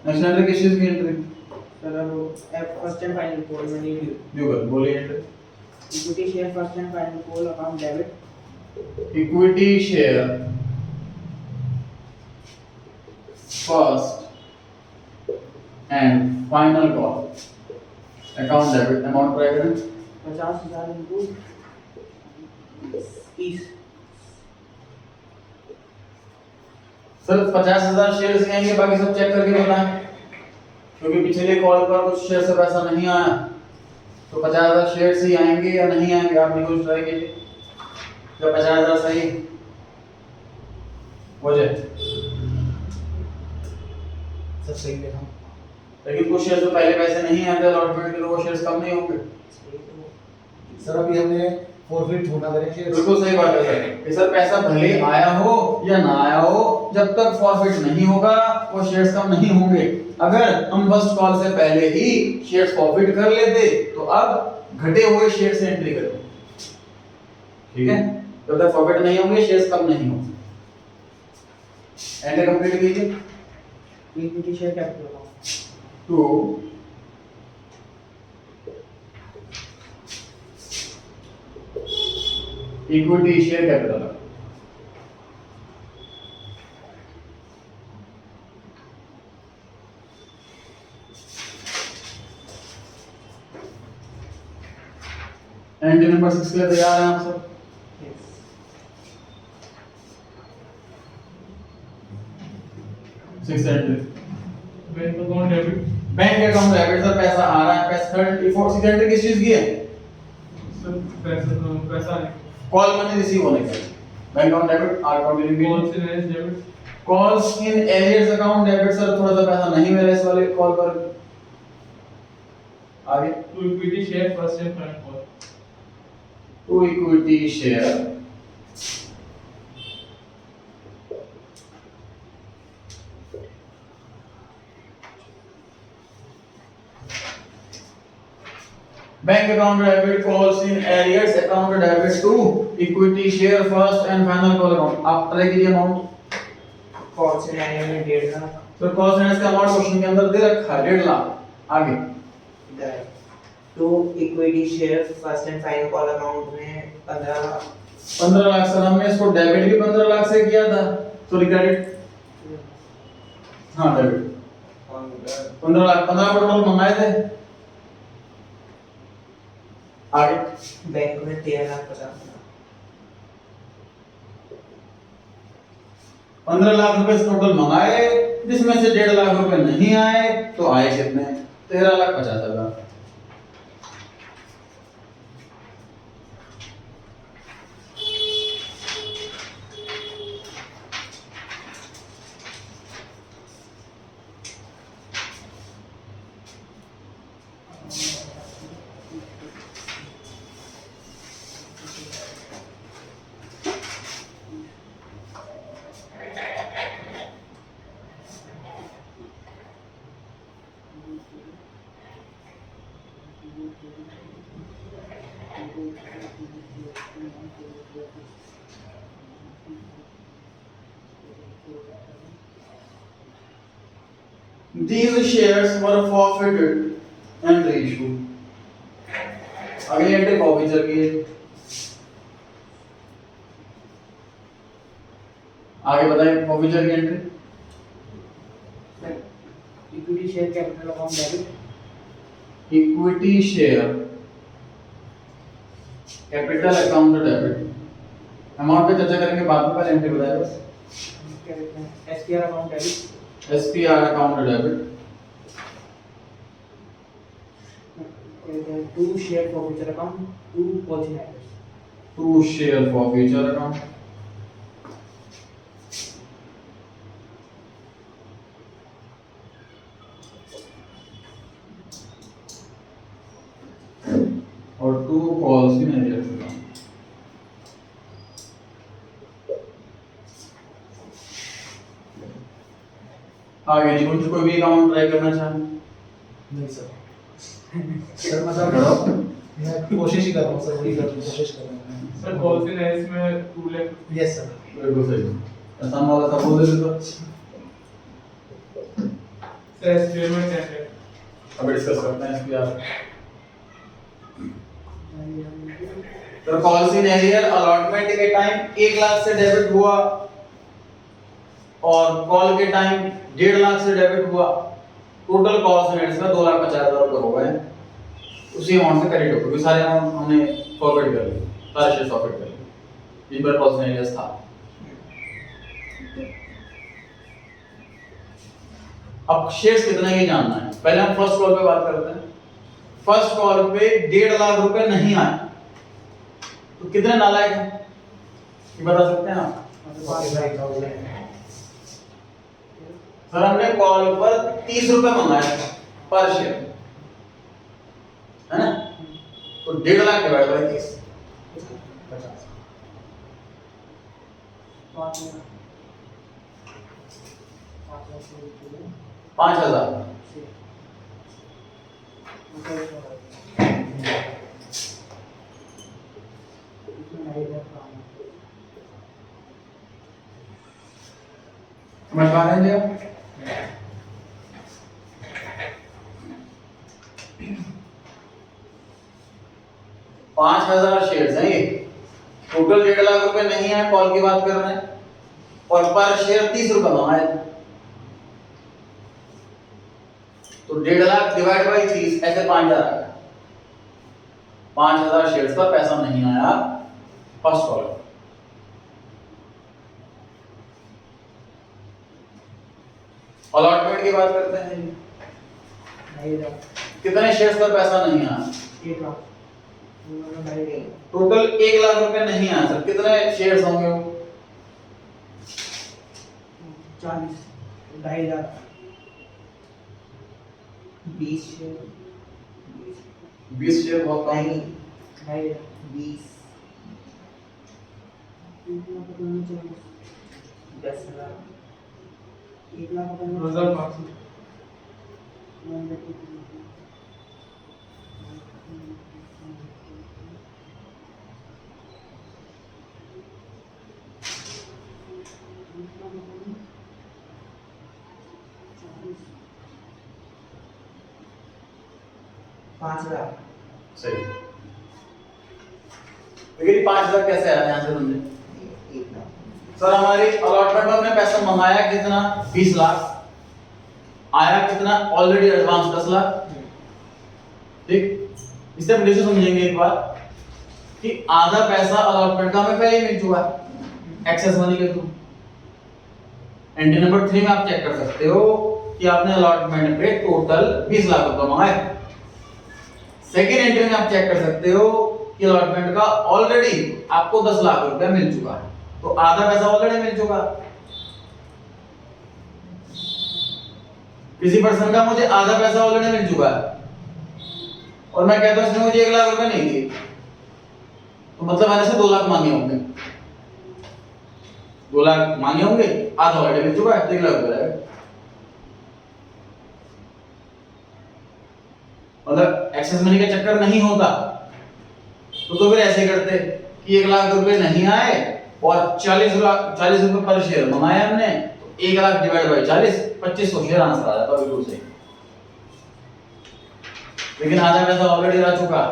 next entry किस चीज की एंट्री? सर अब फर्स्ट एंड फाइनल कॉल में नहीं जो कर बोलिए entry. Equity share first and final call account debit equity share first and final call account debit, amount try करें। 50,000 इनटू 30। सर 50,000 शेयर्स आएंगे, बाकी सब चेक करके बताएं, क्योंकि पिछले कॉल पर कुछ शेयर से पैसा नहीं आया, तो 50,000 शेयर्स ही आएंगे या नहीं आएंगे, आप निकोश ट्राई कीजिए। क्या 50,000 सही हो जाए? सब सही है हम। लेकिन कुछ शेयर्स तो पहले पैसे नहीं आते अलॉटमेंट के, तो वो शेयर्स कम नहीं होंगे। सर अभी हमने फॉरफिट होना करें शेयर। बिल्कुल सही बात है सर, कि सर पैसा भले आया हो या ना आया हो, जब तक फॉरफिट नहीं होगा वो शेयर्स कम नहीं होंगे। अगर हम फर्स्ट कॉल से पहले ही शेयर्स फॉरफिट कर लेते तो अब घटे हुए शेयर से एंट्री करो, ठीक है? जब तक फॉरफिट नहीं होंगे शेयर्स कम नहीं होंगे। एंट्री कंप्लीट कीजिए। Equity share capital account to equity share capital, entry number 6 के लिए तैयार हैं आप सब? Six entry, bank account debit bank account debit, sir पैसा आ रहा है, पैसा 34 एंट्री किस चीज की है? सर पैसा है कॉल मनी रिसीव होने का। Bank account debit, R account call debit, से नए debit calls in arrears account debit, sir थोड़ा सा पैसा नहीं मिला इस वाले कॉल पर। आगे to equity share first and final call to equity share bank account debit, calls in arrears account debit to equity share first and final call account. आप ट्राई कीजिए अमाउंट। कॉल से मैंने 1.5 लाख तो कॉल्स एंड का amount question के अंदर दे रखा है 1.5 लाख। आगे to equity share first and final call account में 15 लाख 15 लाख, सर हमने इसको डेबिट भी 15 लाख से किया था, सॉरी क्रेडिट, हाँ डेबिट 15 लाख, 15 टोटल मंगाए थे। आगे बैंक में 13,50,000 15 लाख रुपए टोटल मंगाए, जिसमें से 1.5 लाख रुपए नहीं आए, तो आए कितने? 13,50,000। These shares were forfeited and reissued. अगली एंट्री फॉरफीचर की है। आगे बताइए फॉरफीचर की entry. Equity share capital account debit, equity share capital account debit. Amount पे चर्चा करेंगे बाद में, पहले एंट्री बताइए बस। SPR account debit, SPR account debit, to share forfeiture account, to coaching assets, to share forfeiture account, और to calls in arrears account. आगे नहीं कुछ कोई भी अकाउंट ट्राई करना चाहें? नहीं सर। सर मतलब मैं कोशिश ही कर रहा हूँ सर, वही कोशिश कर रहा हूँ। सर कॉल्स इन एस में 2 लाख। Yes sir. बिल्कुल सही। आसान वाला था, बोल देते तो। सर एसपीआर में 10 लाख। अब डिस्कस करते हैं एसपीआर। तो कॉल्स इन एरियर अलॉटमेंट के टाइम 1 लाख से डेबिट हुआ और कॉल के टाइम 1.5 लाख से डेबिट हुआ। टोटल कॉल्स इन एरियर का 2,50,000 रुपए हो गए। उसी अमाउंट से क्रेडिट हो गए, सारे अमाउंट हमने फॉरवर्ड कर लिए, सारे शेयर फॉरवर्ड कर लिए जिन पर कॉल्स इन एरियर था। अब शेयर्स कितने के जानना है। पहले हम फर्स्ट कॉल पे बात करते हैं। फर्स्ट कॉल पे 1.5 लाख रुपए नहीं आए तो कितने नालायक हैं ये बता सकते हैं आप? 45,000। सर हमने कॉल पर 30 रुपए मंगाए पर शेयर, है ना? तो 1.5 लाख डिवाइड बाय 30, 5,000। समझ पा रहे हैं आप? 5,000 शेयर्स हैं ये, टोटल 1.5 लाख रुपए नहीं है, कॉल की बात कर रहे हैं और पर शेयर 30 रुपए मंगाए। तो 1.5 लाख डिवाइड बाई 30 ऐसे 5,000 आया। 5,000 शेयर्स पर पैसा नहीं आया फर्स्ट कॉल। अलॉटमेंट की बात करते हैं। कितने शेयर्स पर पैसा नहीं आया? 1 लाख, टोटल 1 लाख रुपए नहीं आया सर, कितने शेयर्स होंगे वो? 40, 2,500, 20 शेयर, 20 शेयर बहुत कम है। 2,500, 20, 10,000, 2,500। 5,000, सही। लेकिन 5,000 कैसे आया यहाँ से समझे? 1 लाख, सर हमारी अलॉटमेंट में हमने पैसा मंगाया कितना? 20 लाख। आया कितना? Already advance 10 lakh. ठीक, इससे हम जैसे समझेंगे एक बात कि आधा पैसा अलॉटमेंट का हमें पहले ही मिल चुका है एक्सेस मनी के थ्रू। एंट्री नंबर 3 में आप चेक कर सकते हो कि आपने अलॉटमेंट पे टोटल 20 लाख रुपए मंगाए। सेकेंड एंट्री में आप चेक कर सकते हो कि अलॉटमेंट का ऑलरेडी आपको 10 लाख रुपए मिल चुका है, तो आधा पैसा ऑलरेडी मिल चुका। किसी पर्सन का मुझे आधा पैसा ऑलरेडी मिल चुका है और मैं कहता हूं इसने मुझे 1 लाख रुपए नहीं दिए, तो मतलब मैंने से 2 लाख मांगे होंगे। 2 लाख मांगे होंगे, आधा ऑलरेडी मिल चुका है तो 1 लाख रुपए रहेगा। मतलब एक्सेस मनी का चक्कर नहीं होता तो फिर ऐसे करते कि 1 लाख रुपए नहीं आए और 40 रुपए पर शेयर मंगाया हमने, तो 1 lakh divide by 40 2500 share answer आ जाता बिल्कुल सही। लेकिन आधा पैसा ऑलरेडी आ चुका,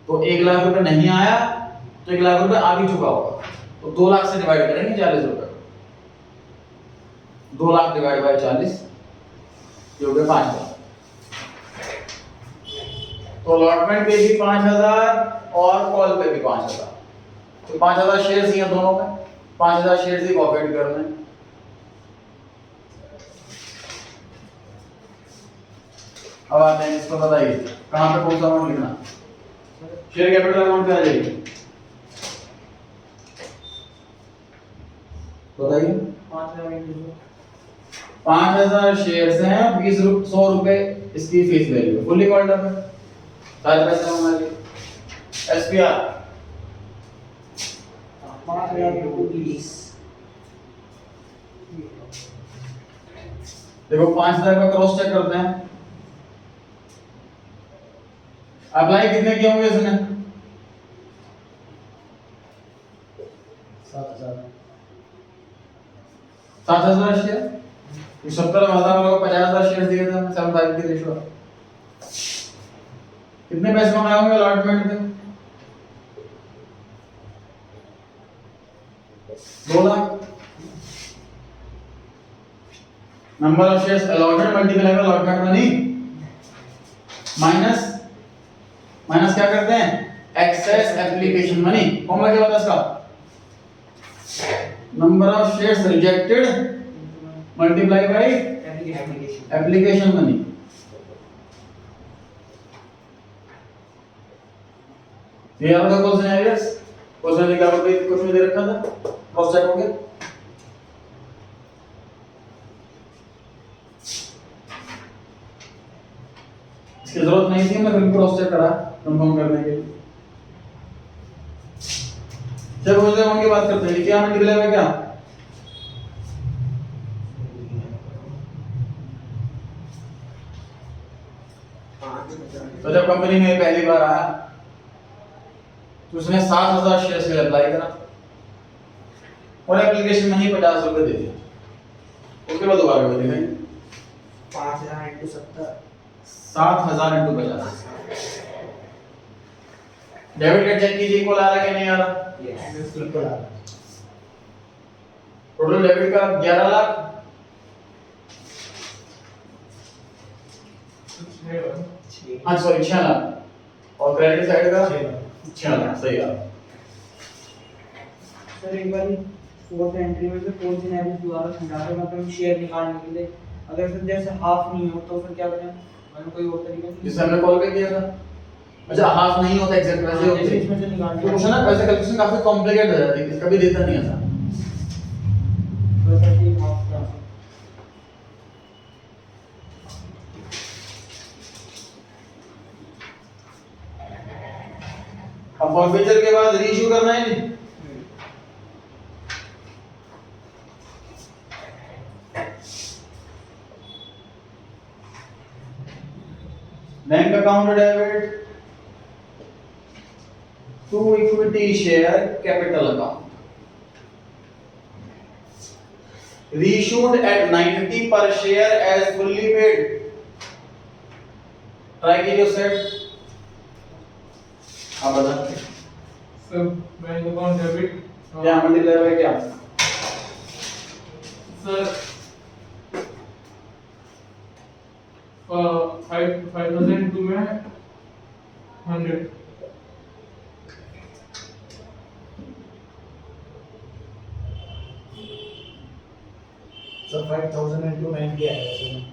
तो 1 लाख रुपए नहीं आया तो 1 लाख रुपए आ भी चुका होगा, तो 2 लाख से डिवाइड करेंगे 40 रुपए, 2 लाख डिवाइड बाय 40 ये हो गया 5 लाख। तो अलॉटमेंट पे भी 5000 और कॉल पे भी 5000, तो 5000 शेयर्स ही हैं दोनों में, 5000 शेयर्स ही कॉपी करने हैं। अब आते हैं इसको, बताइए कहां पे कौन सा अमाउंट लिखना, शेयर कैपिटल अमाउंट क्या आ जाएगी बताइए। 5000 शेयर्स हैं, 100 रुपए इसकी face value, fully called up है, सारे पैसे हमारे एसपीआर 5000 into 20। देखो 5000 का क्रॉस चेक करते हैं, अप्लाई कितने किए होंगे इसने, 7000 शेयर, 70,000 लोग 50,000 शेयर दिए थे, 75 की रेशियो। कितने पैसे कमाए होंगे अलॉटमेंट पे, 2 lakh. Number of shares allotted multiply by allotment money minus क्या करते हैं, एक्सेस एप्लीकेशन मनी। फॉर्मूला क्या होता है इसका, number of shares rejected multiply by application money. ये आपका क्वेश्चन है यस, क्वेश्चन निकाल के कुछ में दे रखा था, क्रॉस चेक हो गया। इसकी जरूरत नहीं थी, मैं फिर क्रॉस चेक करा कंफर्म करने के लिए। चलो मुझे हम की बात करते हैं, क्या मल्टीप्लाई में क्या, तो जब कंपनी में पहली बार आया तो उसने 7000 शेयर्स के लिए अप्लाई करा और एप्लीकेशन में ही 50 रुपए दे दिए, उसके बाद दोबारा में दिखाएंगे 5000 into 70, 7000 into 50। Debit card check कीजिए, इक्वल आ रहा है कि नहीं आ रहा, टोटल डेबिट का 11 लाख, हाँ सॉरी 6 लाख, और क्रेडिट साइड का 6 लाख, सही है। सर एक बार फोर्थ एंट्री में से फोर्थ दिन एवरेज दोबारा समझा दो, मतलब शेयर निकालने के लिए अगर सर जैसे हाफ नहीं हो तो फिर क्या करें, मतलब कोई और तरीका नहीं, जिससे हमने कॉल पे किया था। अच्छा हाफ नहीं होता एग्जैक्ट वैसे होता है, इसमें से निकालना तो क्वेश्चन ना वैसे कैलकुलेशन काफी कॉम्प्लिकेट हो जाती है, कभी देता नहीं ऐसा। वैसे ही हाफ का अब फॉरफीचर के बाद रीइश्यू करना है नहीं, bank account debit to equity share capital account reissued at 90 per share as fully paid. Try कीजिए सेट, आप बता सर बैंक अकाउंट डेबिट क्या मल्टीप्लाई बाय क्या, सर 5000 में 100, सर 5000 into 90 आएगा इसमें।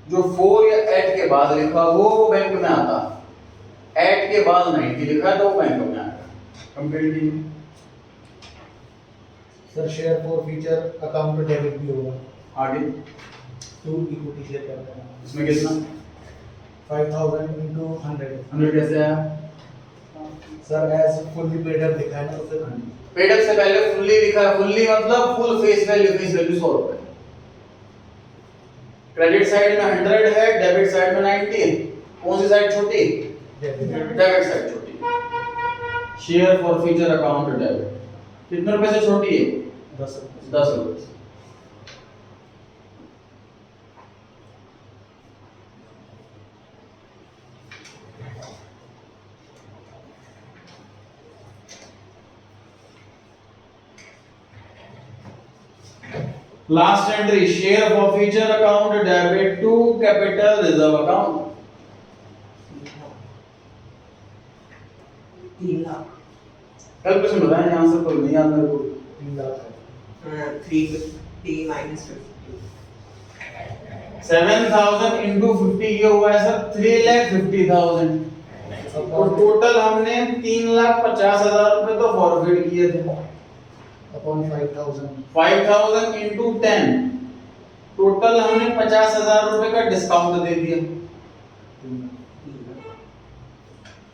जो 4 या 8 के बाद लिखा वो बैंक में आता, 8 के बाद 90 लिखा है तो वो बैंक में आएगा। कंप्लीट कीजिए। Sir share forfeiture account debit भी होगा, आगे टू इक्विटी शेयर करते हैं, इसमें कितना 5000 into 100। 100 कैसे आया, sir as fully paid up लिखा है ना, तो फिर 100। पेड अप से पहले फुल्ली लिखा है, फुल्ली मतलब फुल फेस वैल्यू 100 रुपए। क्रेडिट साइड में 100 है, डेबिट साइड में 90 है, कौन सी साइड छोटी, डेबिट। डेबिट साइड छोटी। Share forfeiture account debit कितने रुपए से छोटी है? 10 10 रुपए से। Last entry, share for future account debit to capital reserve account. 3 lakh calculation बताएं, आंसर तो नहीं याद मेरे को। 3 लाख है। 350 माइनस 7,000 into 50 ये हुआ है सर 3,50,000। और टोटल हमने 3,50,000 रुपए तो फॉरवर्ड किए थे। अपॉन 5,000 5,000 into 10 टोटल हमने 50,000 रुपए का डिस्काउंट दे दिया।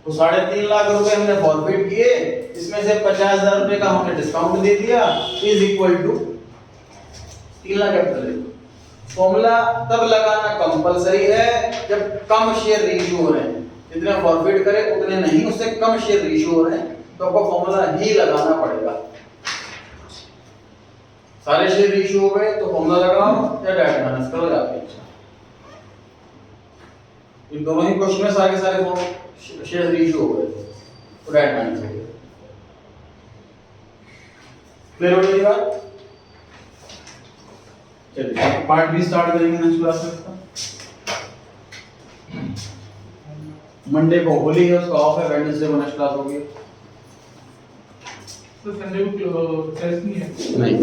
तो 3.5 लाख रुपए हमने फॉरवर्ड किए, इसमें से 50,000 रुपए का हमने डिस्काउंट दे दिया, is equal to 3 lakh capital. Formula तब लगाना कंपलसरी है जब कम शेयर रेशियो हो रहे हैं, जितने फॉरवर्ड करें उतने नहीं, उससे कम शेयर रेशियो हो रहे हैं तो आपको फॉर्मूला ही लगाना पड़ेगा। सारे शेयर रेशियो हो गए तो फॉर्मूला लगाओ या डायरेक्ट माइनस करो आपकी इच्छा। इन दोनों ही क्वेश्चन में सारे शेयर रेशियो हो गए तो डायरेक्ट माइनस हो गया। क्लियर हो गई बात? चलिए पार्ट बी स्टार्ट करेंगे नेक्स्ट क्लास में। मंडे को होली है, उसका ऑफ है, वेडनेसडे को नेक्स्ट क्लास होगी। तो संडे को टेस्ट नहीं है। नहीं